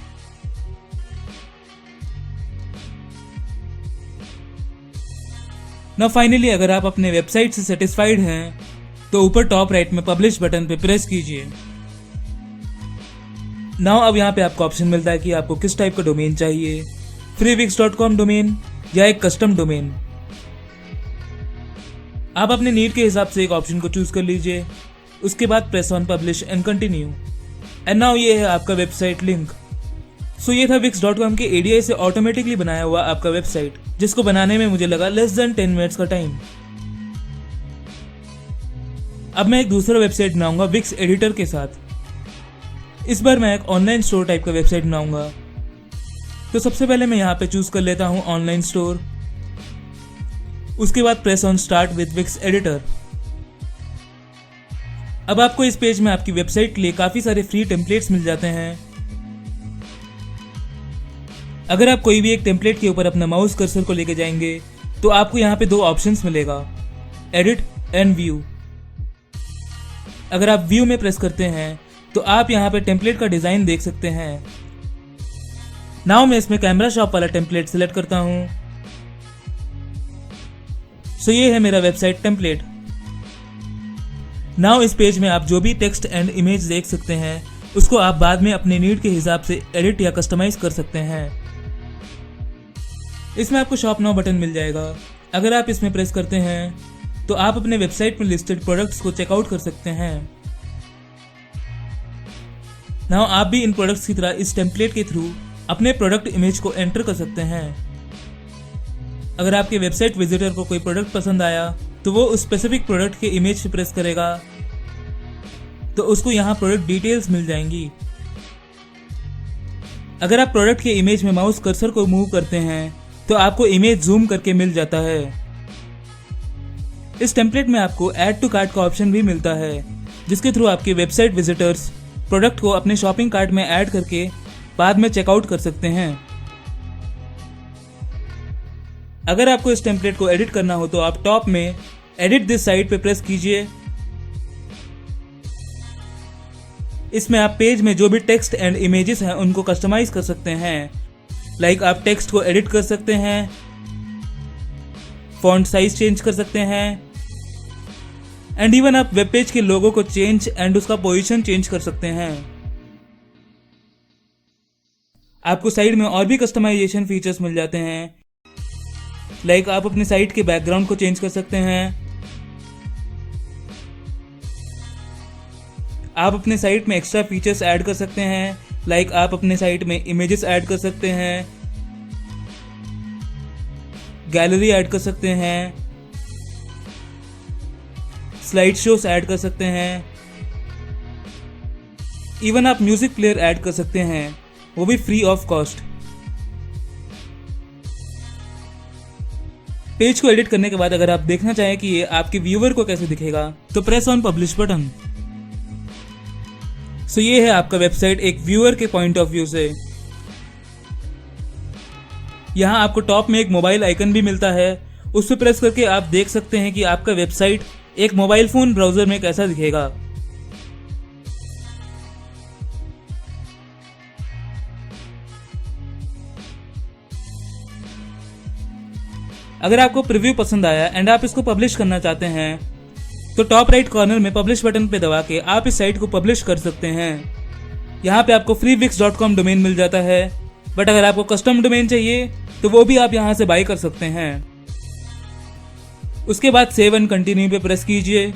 ना फाइनली अगर आप अपने वेबसाइट से सेटिस्फाइड हैं तो ऊपर टॉप राइट में पब्लिश बटन पे प्रेस कीजिए। नाउ अब यहाँ पे आपको ऑप्शन मिलता है कि आपको किस टाइप का डोमेन चाहिए, freewix.com डोमेन या एक कस्टम डोमेन। आप अपने नीड के हिसाब से एक ऑप्शन को चूज कर लीजिए। उसके बाद press on publish and continue. And now ये है आपका वेबसाइट लिंक। सो ये था wix.com के ADI से ऑटोमेटिकली बनाया हुआ आपका वेबसाइट, जिसको बनाने में मुझे लगा लेस देन 10 मिनट्स का टाइम। अब मैं एक दूसरा वेबसाइट बनाऊंगा विक्स एडिटर के साथ। इस बार मैं एक ऑनलाइन स्टोर टाइप का वेबसाइट बनाऊंगा। तो सबसे पहले मैं यहाँ पे चूज कर लेता हूँ ऑनलाइन स्टोर। उसके बाद press on start with Wix editor. अब आपको इस पेज में आपकी वेबसाइट के लिए काफी सारे फ्री टेम्पलेट्स मिल जाते हैं। अगर आप कोई भी एक टेम्पलेट के ऊपर अपना माउस कर्सर को लेके जाएंगे तो आपको यहाँ पे दो ऑप्शंस मिलेगा, एडिट एंड व्यू। अगर आप व्यू में प्रेस करते हैं तो आप यहाँ पे टेम्पलेट का डिजाइन देख सकते हैं। नाउ मैं इसमें कैमरा शॉप वाला टेम्पलेट सिलेक्ट करता हूँ। सो ये है मेरा वेबसाइट टेम्पलेट। नाउ इस पेज में आप जो भी टेक्स्ट एंड इमेज देख सकते हैं उसको आप बाद में अपने नीड के हिसाब से एडिट या कस्टमाइज कर सकते हैं। इसमें आपको शॉप नाउ बटन मिल जाएगा। अगर आप इसमें प्रेस करते हैं तो आप अपने वेबसाइट में लिस्टेड प्रोडक्ट्स को चेकआउट कर सकते हैं। नाउ आप भी इन प्रोडक्ट्स की तरह इस टेम्पलेट के थ्रू अपने प्रोडक्ट इमेज को एंटर कर सकते हैं। अगर आपके वेबसाइट विजिटर को कोई प्रोडक्ट पसंद आया तो वो उस स्पेसिफिक प्रोडक्ट के इमेज पे प्रेस करेगा तो उसको यहाँ प्रोडक्ट डिटेल्स मिल जाएंगी। अगर आप प्रोडक्ट के इमेज में माउस कर्सर को मूव करते हैं तो आपको इमेज जूम करके मिल जाता है। इस टेम्पलेट में आपको ऐड टू कार्ट का ऑप्शन भी मिलता है, जिसके थ्रू आपके वेबसाइट विजिटर्स प्रोडक्ट को अपने शॉपिंग कार्ट में ऐड करके बाद में चेकआउट कर सकते हैं। अगर आपको इस टेम्पलेट को एडिट करना हो तो आप टॉप में एडिट दिस साइट पे प्रेस कीजिए। इसमें आप पेज में जो भी टेक्स्ट एंड इमेजेस हैं उनको कस्टमाइज कर सकते हैं। लाइक आप टेक्स्ट को एडिट कर सकते हैं, फॉन्ट साइज चेंज कर सकते हैं एंड इवन आप वेब पेज के लोगो को चेंज एंड उसका पोजीशन चेंज कर सकते हैं। आपको साइड में और भी कस्टमाइजेशन फीचर्स मिल जाते हैं। लाइक आप अपने साइट के बैकग्राउंड को चेंज कर सकते हैं, आप अपने साइट में एक्स्ट्रा फीचर्स ऐड कर सकते हैं। लाइक आप अपने साइट में इमेजेस ऐड कर सकते हैं, गैलरी ऐड कर सकते हैं, स्लाइड शोस ऐड कर सकते हैं, इवन आप म्यूजिक प्लेयर ऐड कर सकते हैं, वो भी फ्री ऑफ कॉस्ट। पेज को एडिट करने के बाद अगर आप देखना चाहें कि ये आपके व्यूअर को कैसे दिखेगा तो प्रेस ऑन पब्लिश बटन। सो ये है आपका वेबसाइट एक व्यूअर के पॉइंट ऑफ व्यू से। यहाँ आपको टॉप में एक मोबाइल आइकन भी मिलता है, उस पर प्रेस करके आप देख सकते हैं कि आपका वेबसाइट एक मोबाइल फोन ब्राउजर में कैसा दिखेगा। अगर आपको प्रीव्यू पसंद आया एंड आप इसको पब्लिश करना चाहते हैं तो टॉप राइट कॉर्नर में पब्लिश बटन पे दबा के आप इस साइट को पब्लिश कर सकते हैं। यहाँ पे आपको freewix.com डोमेन मिल जाता है, बट अगर आपको कस्टम डोमेन चाहिए तो वो भी आप यहाँ से बाय कर सकते हैं। उसके बाद सेव एंड कंटिन्यू पे प्रेस कीजिए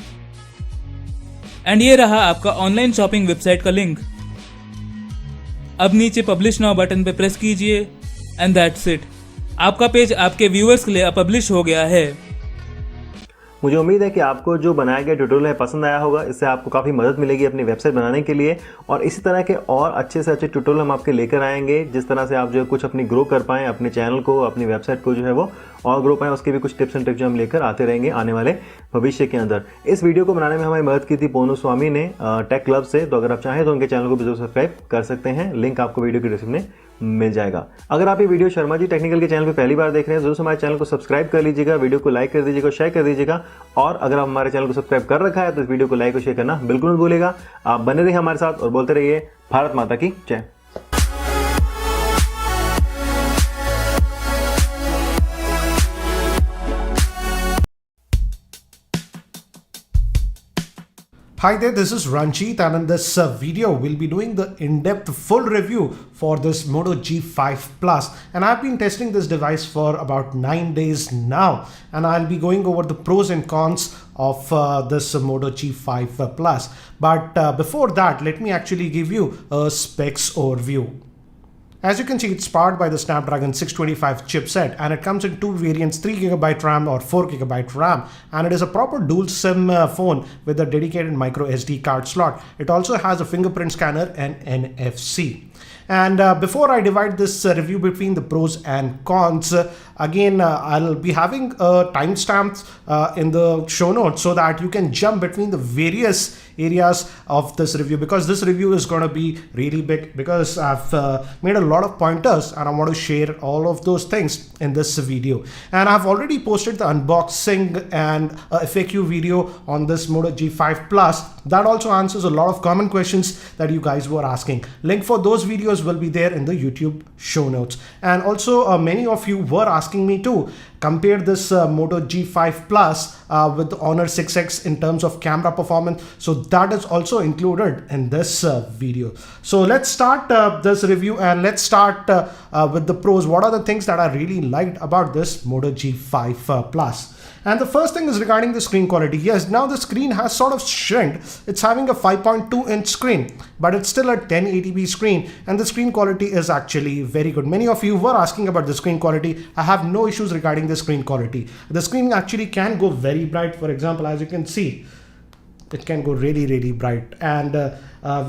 एंड ये रहा आपका ऑनलाइन शॉपिंग वेबसाइट का लिंक। अब नीचे पब्लिश नाउ बटन पे प्रेस कीजिए एंड दैट्स इट, आपका पेज आपके व्यूअर्स के लिए पब्लिश हो गया है। मुझे उम्मीद है कि आपको जो बनाया गया ट्यूटोरियल है पसंद आया होगा। इससे आपको काफ़ी मदद मिलेगी अपनी वेबसाइट बनाने के लिए, और इसी तरह के और अच्छे से अच्छे ट्यूटोरियल हम आपके लेकर आएंगे, जिस तरह से आप जो है कुछ अपनी ग्रो कर पाएँ, अपने चैनल को, अपनी वेबसाइट को जो है वो और ग्रो पाएँ। उसके भी कुछ टिप्स एंड ट्रिक्स जो हम लेकर आते रहेंगे आने वाले भविष्य के अंदर। इस वीडियो को बनाने में हमारी मदद की थी पोनू स्वामी ने टेक क्लब से, तो अगर आप चाहें तो उनके चैनल को भी जरूर सब्सक्राइब कर सकते हैं, लिंक आपको वीडियो के डिस्क्रिप्शन में मिल जाएगा। अगर आप ये वीडियो शर्मा जी टेक्निकल के चैनल पे पहली बार देख रहे हैं, जरूर हमारे चैनल को सब्सक्राइब कर लीजिएगा, वीडियो को लाइक कर दीजिएगा, शेयर कर दीजिएगा, और अगर आप हमारे चैनल को सब्सक्राइब कर रखा है तो इस वीडियो को लाइक और शेयर करना बिल्कुल मत भूलिएगा। आप बने रहिए हमारे साथ और बोलते रहिए भारत माता की जय। Hi there, this is Ranjit, and in this video we'll be doing the in-depth full review for this Moto G5 Plus, and I've been testing this device for about 9 days now, and I'll be going over the pros and cons of this Moto G5 Plus. But before that, let me actually give you a specs overview. As you can see, it's powered by the Snapdragon 625 chipset, and it comes in two variants, 3GB RAM or 4GB RAM, and it is a proper dual SIM phone with a dedicated micro SD card slot. It also has a fingerprint scanner and NFC. And before I divide this review between the pros and cons, again I'll be having timestamps in the show notes so that you can jump between the various areas of this review, because this review is going to be really big, because I've made a lot of pointers and I want to share all of those things in this video. And I've already posted the unboxing and FAQ video on this Moto G5 Plus that also answers a lot of common questions that you guys were asking. Link for those videos will be there in the YouTube show notes. And also many of you were asking me to compare this Moto G5 Plus with the Honor 6X in terms of camera performance, so that is also included in this video. So let's start this review, and let's start with the pros. What are the things that I really liked about this Moto G5 Plus? And the first thing is regarding the screen quality. Yes, now the screen has sort of shrinked. It's having a 5.2-inch screen, but it's still a 1080p screen, and the screen quality is actually very good. Many of you were asking about the screen quality. I have no issues regarding the screen quality. The screen actually can go very bright. For example, as you can see, it can go really bright, and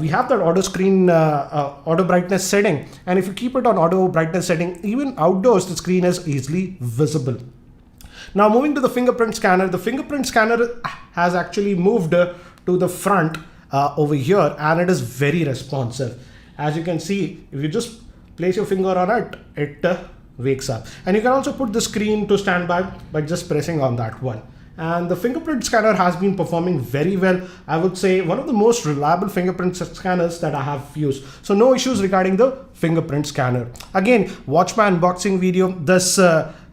we have that auto brightness setting, and if you keep it on auto brightness setting, even outdoors the screen is easily visible. Now moving to the fingerprint scanner, the fingerprint scanner has actually moved to the front over here, and it is very responsive. As you can see, if you just place your finger on it, it wakes up, and you can also put the screen to standby by just pressing on that one. and the fingerprint scanner has been performing very well. I would say one of the most reliable fingerprint scanners that I have used. So no issues regarding the fingerprint scanner. Again, watch my unboxing video. This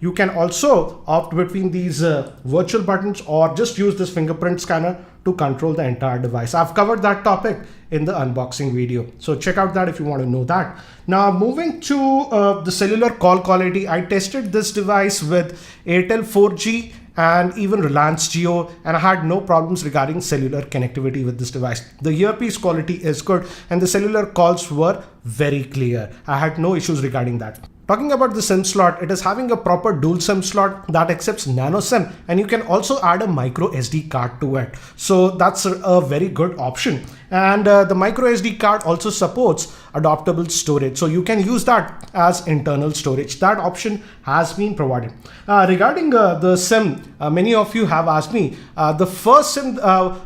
you can also opt between these virtual buttons or just use this fingerprint scanner to control the entire device. I've covered that topic in the unboxing video, so check out that if you want to know that. Now moving to the cellular call quality, I tested this device with Airtel 4G and even Reliance Jio, and I had no problems regarding cellular connectivity with this device. The earpiece quality is good and the cellular calls were very clear. I had no issues regarding that. Talking about the SIM slot, it is having a proper dual SIM slot that accepts nano SIM, and you can also add a micro SD card to it. So that's a very good option. And the micro SD card also supports adaptable storage. So you can use that as internal storage. That option has been provided. Regarding the SIM, many of you have asked me, the first SIM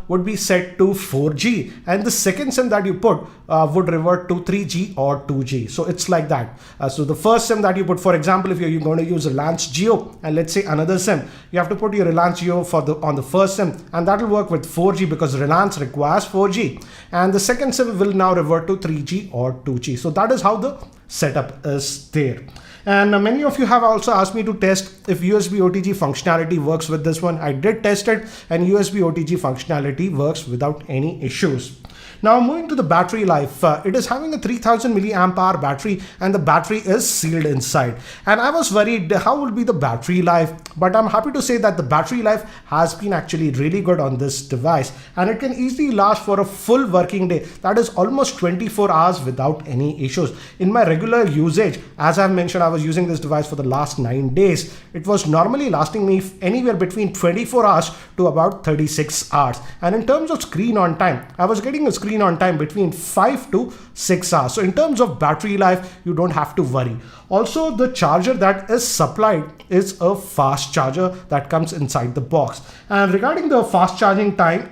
would be set to 4G and the second SIM that you put would revert to 3G or 2G. So it's like that. So the first SIM that you put, for example, if you're going to use Reliance Jio and let's say another SIM, you have to put your Reliance Jio on the first SIM, and that will work with 4G because Reliance requires 4G. And the second SIM will now revert to 3G or 2G. So that is how the setup is there. And many of you have also asked me to test if USB OTG functionality works with this one. I did test it, and USB OTG functionality works without any issues. Now moving to the battery life, it is having a 3000 milliamp hour battery and the battery is sealed inside. And I was worried how will be the battery life, but I'm happy to say that the battery life has been actually really good on this device, and it can easily last for a full working day. That is almost 24 hours without any issues. In my regular usage, as I've mentioned, I was using this device for the last 9 days. It was normally lasting me anywhere between 24 hours to about 36 hours. And in terms of screen on time, I was getting a screen on time between 5 to 6 hours. So in terms of battery life, you don't have to worry. Also, the charger that is supplied is a fast charger that comes inside the box. And regarding the fast charging time,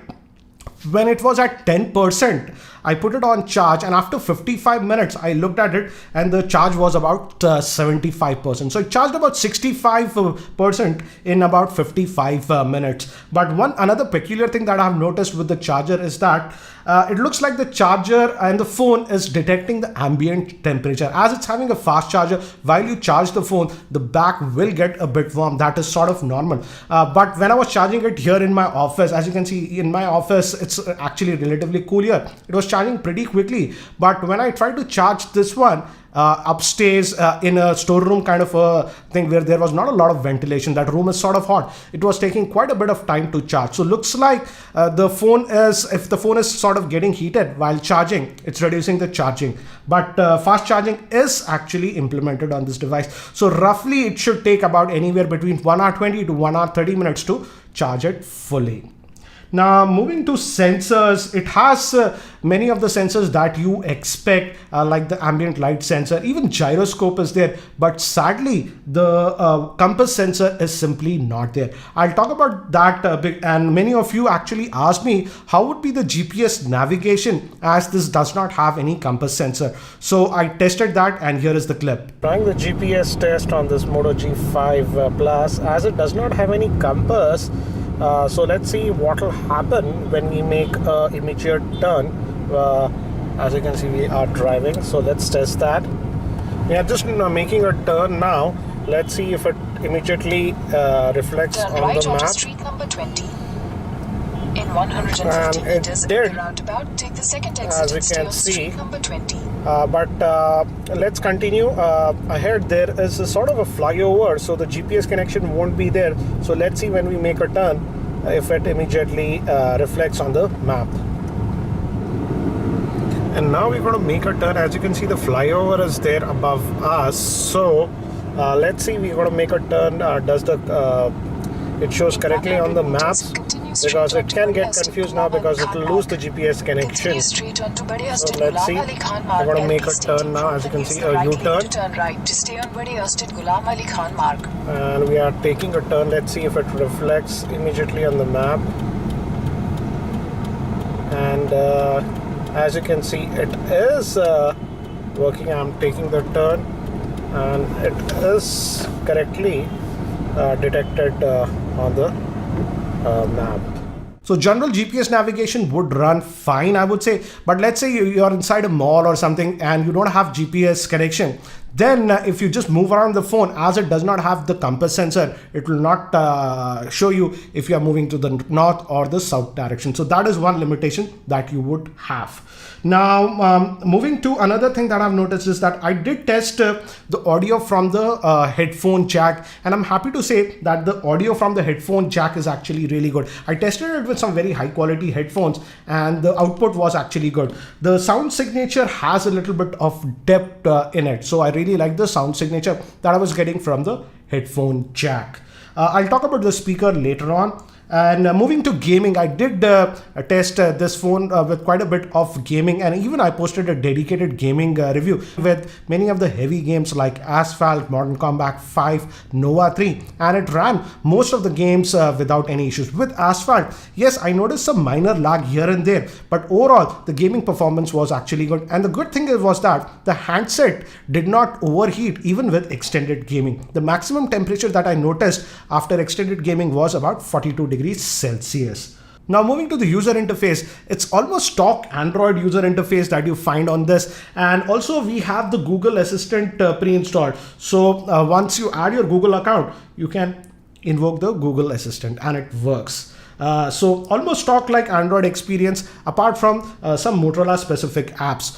when it was at 10%, I put it on charge, and after 55 minutes, I looked at it and the charge was about 75%. So it charged about 65% in about 55 minutes. But another peculiar thing that I've noticed with the charger is that it looks like the charger and the phone is detecting the ambient temperature. As it's having a fast charger, while you charge the phone, the back will get a bit warm. That is sort of normal. But when I was charging it here in my office, as you can see in my office, it's actually relatively cool here. It was charging pretty quickly. But when I tried to charge this one, upstairs in a storeroom kind of a thing where there was not a lot of ventilation, that room is sort of hot, it was taking quite a bit of time to charge. So looks like if the phone is sort of getting heated while charging, it's reducing the charging. But fast charging is actually implemented on this device. So roughly it should take about anywhere between 1 hour 20 to 1 hour 30 minutes to charge it fully. Now moving to sensors, it has many of the sensors that you expect, like the ambient light sensor, even gyroscope is there, but sadly the compass sensor is simply not there. I'll talk about that and many of you actually asked me how would be the GPS navigation as this does not have any compass sensor. So I tested that, and here is the clip. Trying the GPS test on this Moto G5 Plus, as it does not have any compass. So let's see what will happen when we make an immediate turn. As you can see, we are driving, so let's test that. We are just making a turn now. Let's see if it immediately reflects turn on right the map. onto street number 20. In 150 meters did, in the roundabout, take the second as exit you and stay can on see. street number 20. But let's continue. Ahead there is a sort of a flyover, so the GPS connection won't be there. So let's see when we make a turn if it immediately reflects on the map. And now we're going to make a turn. As you can see, the flyover is there above us. So let's see, we're going to make a turn. Does the it shows correctly on the maps? Because it can get confused now because it will lose the GPS connection. So let's see. I'm going to make a turn now. As you can see, a U-turn. And we are taking a turn. Let's see if it reflects immediately on the map. And as you can see, it is working. I'm taking the turn, and it is correctly detected on the map. So general GPS navigation would run fine, I would say. But let's say you're inside a mall or something and you don't have GPS connection. Then if you just move around the phone, as it does not have the compass sensor, it will not show you if you are moving to the north or the south direction. So that is one limitation that you would have. Now, moving to another thing that I've noticed is that I did test the audio from the headphone jack, and I'm happy to say that the audio from the headphone jack is actually really good. I tested it with some very high quality headphones and the output was actually good. The sound signature has a little bit of depth in it. So I really like the sound signature that I was getting from the headphone jack. I'll talk about the speaker later on. And moving to gaming, I did test this phone with quite a bit of gaming, and even I posted a dedicated gaming review with many of the heavy games like Asphalt, Modern Combat 5, Nova 3, and it ran most of the games without any issues. With Asphalt, yes, I noticed some minor lag here and there, but overall the gaming performance was actually good. And the good thing was that the handset did not overheat even with extended gaming. The maximum temperature that I noticed after extended gaming was about 42 degrees Celsius. Now moving to the user interface, it's almost stock Android user interface that you find on this, and also we have the Google Assistant pre-installed. So once you add your Google account, you can invoke the Google Assistant and it works. So almost stock like Android experience, apart from some Motorola specific apps,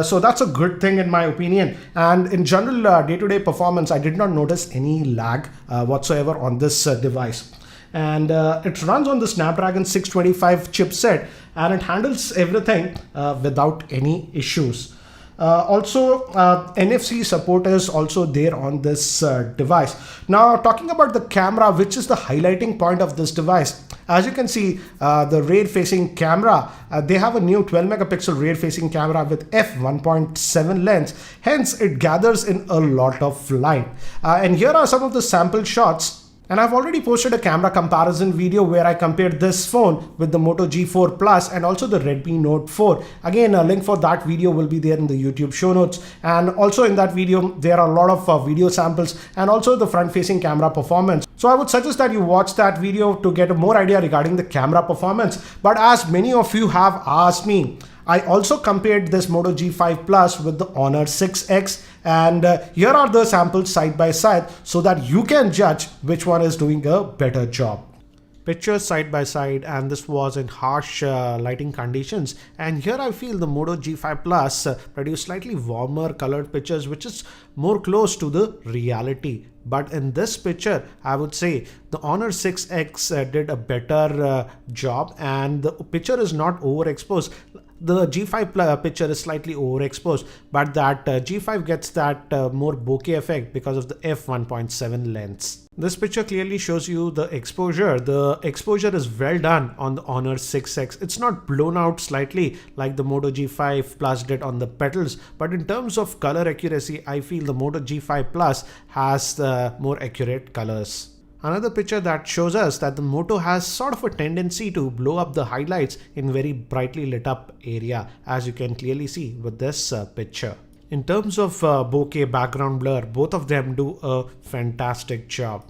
so that's a good thing in my opinion. And in general day-to-day performance, I did not notice any lag whatsoever on this device. And it runs on the Snapdragon 625 chipset, and it handles everything without any issues. Also, NFC support is also there on this device. Now, talking about the camera, which is the highlighting point of this device, as you can see, the rear-facing camera, they have a new 12 megapixel rear-facing camera with f1.7 lens. Hence, it gathers in a lot of light. And here are some of the sample shots. And I've already posted a camera comparison video where I compared this phone with the Moto G4 Plus and also the Redmi Note 4. Again, a link for that video will be there in the YouTube show notes. And also in that video, there are a lot of video samples and also the front-facing camera performance. So I would suggest that you watch that video to get a more idea regarding the camera performance. But as many of you have asked me, I also compared this Moto G5 Plus with the Honor 6X, and here are the samples side by side so that you can judge which one is doing a better job. Pictures side by side, and this was in harsh lighting conditions, and here I feel the Moto G5 Plus produced slightly warmer colored pictures, which is more close to the reality. But in this picture, I would say the Honor 6X did a better job, and the picture is not overexposed. The G5 picture is slightly overexposed, but that G5 gets that more bokeh effect because of the f1.7 lens. This picture clearly shows you the exposure. The exposure is well done on the Honor 6X. It's not blown out slightly like the Moto G5 Plus did on the petals, but in terms of color accuracy, I feel the Moto G5 Plus has the more accurate colors. Another picture that shows us that the Moto has sort of a tendency to blow up the highlights in very brightly lit up area, as you can clearly see with this picture. In terms of bokeh background blur, both of them do a fantastic job.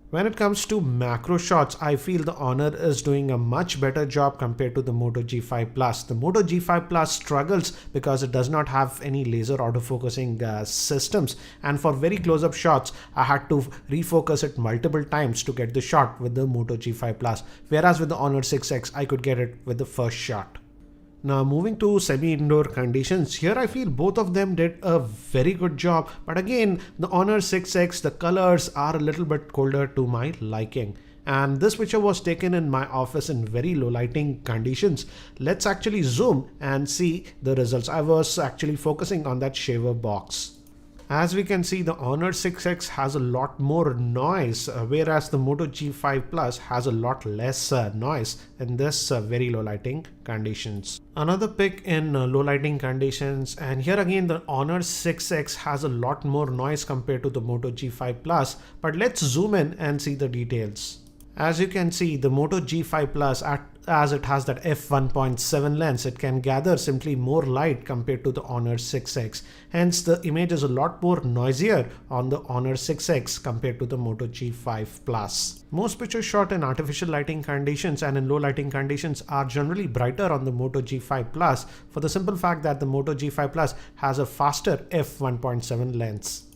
When it comes to macro shots, I feel the Honor is doing a much better job compared to the Moto G5 Plus. The Moto G5 Plus struggles because it does not have any laser autofocusing systems, and for very close-up shots, I had to refocus it multiple times to get the shot with the Moto G5 Plus, whereas with the Honor 6X, I could get it with the first shot. Now moving to semi-indoor conditions, here I feel both of them did a very good job, but again the Honor 6X, the colors are a little bit colder to my liking. And this picture was taken in my office in very low lighting conditions. Let's actually zoom and see the results. I was actually focusing on that shaver box. As we can see, the Honor 6X has a lot more noise, whereas the Moto G5 Plus has a lot less noise in this very low lighting conditions. Another pic in low lighting conditions, and here again the Honor 6X has a lot more noise compared to the Moto G5 Plus, but let's zoom in and see the details. As you can see, the Moto G5 Plus, as it has that f1.7 lens, it can gather simply more light compared to the Honor 6X. Hence, the image is a lot more noisier on the Honor 6X compared to the Moto G5 Plus. Most pictures shot in artificial lighting conditions and in low lighting conditions are generally brighter on the Moto G5 Plus for the simple fact that the Moto G5 Plus has a faster f1.7 lens.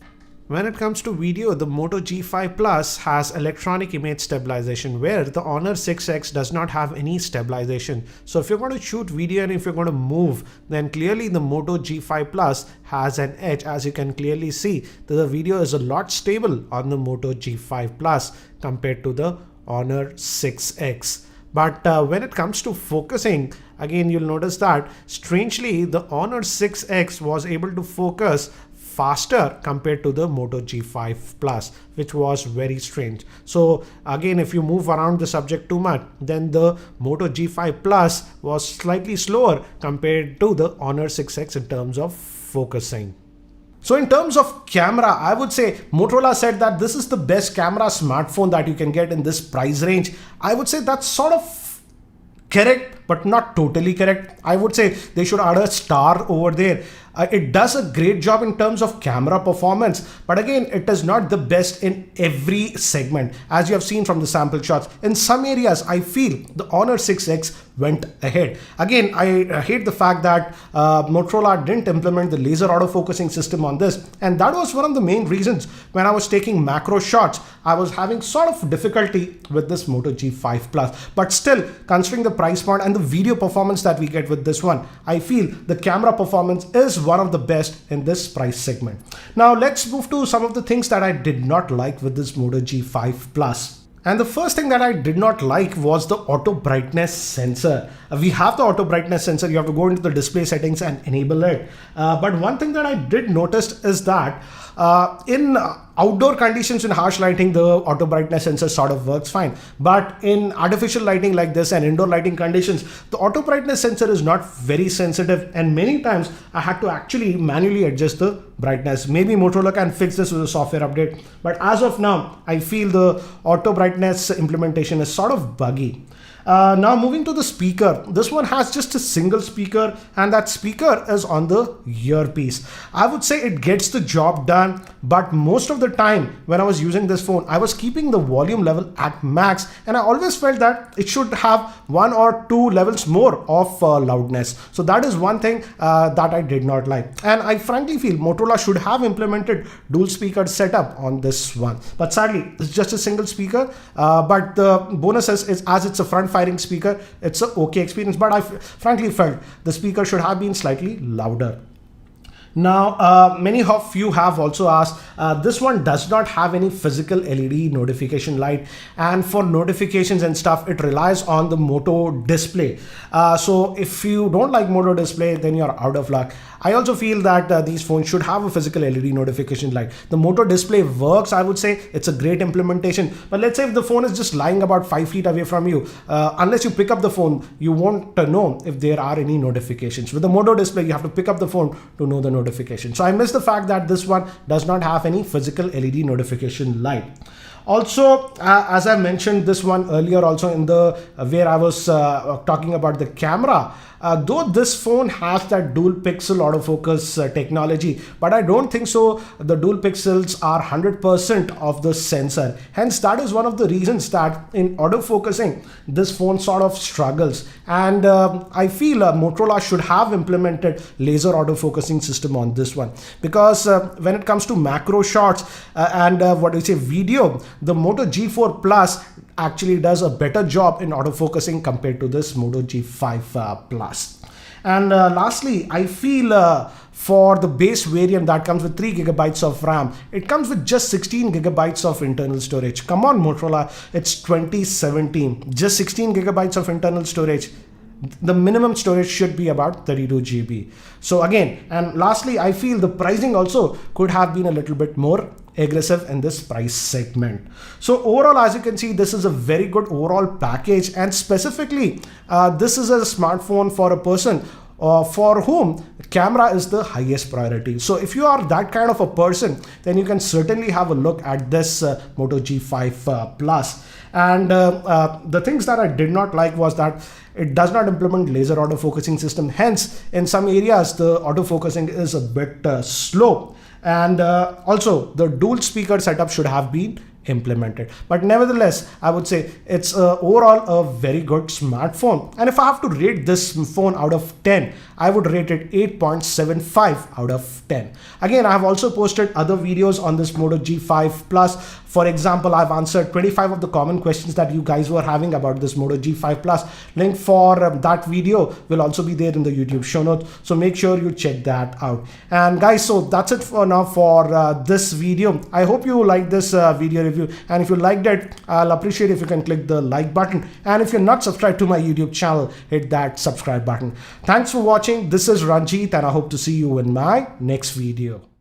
When it comes to video, the Moto G5 Plus has electronic image stabilization where the Honor 6X does not have any stabilization. So if you're going to shoot video and if you're going to move, then clearly the Moto G5 Plus has an edge. As you can clearly see, the video is a lot stable on the Moto G5 Plus compared to the Honor 6X. But when it comes to focusing, again, you'll notice that strangely the Honor 6X was able to focus faster compared to the Moto G5 Plus, which was very strange. So again, if you move around the subject too much, then the Moto G5 Plus was slightly slower compared to the Honor 6X in terms of focusing. So in terms of camera, I would say Motorola said that this is the best camera smartphone that you can get in this price range. I would say that's sort of correct, but not totally correct. I would say they should add a star over there. It does a great job in terms of camera performance, but again, it is not the best in every segment. As you have seen from the sample shots, in some areas, I feel the Honor 6X went ahead. Again, I hate the fact that Motorola didn't implement the laser autofocusing system on this, and that was one of the main reasons when I was taking macro shots, I was having sort of difficulty with this Moto G5 Plus. But still, considering the price point and the video performance that we get with this one, I feel the camera performance is one of the best in this price segment. Now let's move to some of the things that I did not like with this Moto G5 Plus. And the first thing that I did not like was the auto brightness sensor. We have the auto brightness sensor. You have to go into the display settings and enable it. But one thing that I did notice is that in outdoor conditions in harsh lighting, the auto brightness sensor sort of works fine. But in artificial lighting like this and indoor lighting conditions, the auto brightness sensor is not very sensitive. And many times I had to actually manually adjust the brightness. Maybe Motorola can fix this with a software update. But as of now, I feel the auto brightness implementation is sort of buggy. Now moving to the speaker, this one has just a single speaker and that speaker is on the earpiece. I would say it gets the job done, but most of the time when I was using this phone, I was keeping the volume level at max and I always felt that it should have 1 or 2 levels more of loudness. So that is one thing that I did not like. And I frankly feel Motorola should have implemented dual speaker setup on this one. But sadly, it's just a single speaker. But the bonus is as it's a front firing speaker, it's an okay experience, but I frankly felt the speaker should have been slightly louder. Now, many of you have also asked, this one does not have any physical LED notification light, and for notifications and stuff, it relies on the Moto display. So if you don't like Moto display, then you're out of luck. I also feel that these phones should have a physical LED notification light. The Moto display works, I would say. It's a great implementation. But let's say if the phone is just lying about 5 feet away from you, unless you pick up the phone, you won't know if there are any notifications. With the Moto display, you have to pick up the phone to know the notification. So I miss the fact that this one does not have any physical LED notification light. Also, as I mentioned this one earlier also in the where I was talking about the camera, though this phone has that dual pixel autofocus technology, but I don't think so the dual pixels are 100% of the sensor. Hence, that is one of the reasons that in autofocusing, this phone sort of struggles. And I feel Motorola should have implemented laser autofocusing system on this one, because when it comes to macro shots and video, the Moto G4 Plus actually does a better job in autofocusing compared to this Moto G5 Plus. And lastly, I feel for the base variant that comes with 3 GB of RAM, it comes with just 16 GB of internal storage. Come on, Motorola, it's 2017. Just 16 GB of internal storage. The minimum storage should be about 32 GB. So again, and lastly, I feel the pricing also could have been a little bit more aggressive in this price segment. So overall, as you can see, this is a very good overall package, and specifically this is a smartphone for a person for whom camera is the highest priority. So if you are that kind of a person, then you can certainly have a look at this Moto G5 Plus. And the things that I did not like was that it does not implement laser autofocusing system. Hence, in some areas, the autofocusing is a bit slow. And also, the dual speaker setup should have been implemented. But nevertheless, I would say it's overall a very good smartphone. And if I have to rate this phone out of 10, I would rate it 8.75 out of 10. Again, I have also posted other videos on this Moto G5 Plus. For example, I've answered 25 of the common questions that you guys were having about this Moto G5 Plus. Link for that video will also be there in the YouTube show notes. So make sure you check that out. And guys, so that's it for now for this video. I hope you liked this video review. And if you liked it, I'll appreciate if you can click the like button. And if you're not subscribed to my YouTube channel, hit that subscribe button. Thanks for watching. This is Ranjit, and I hope to see you in my next video.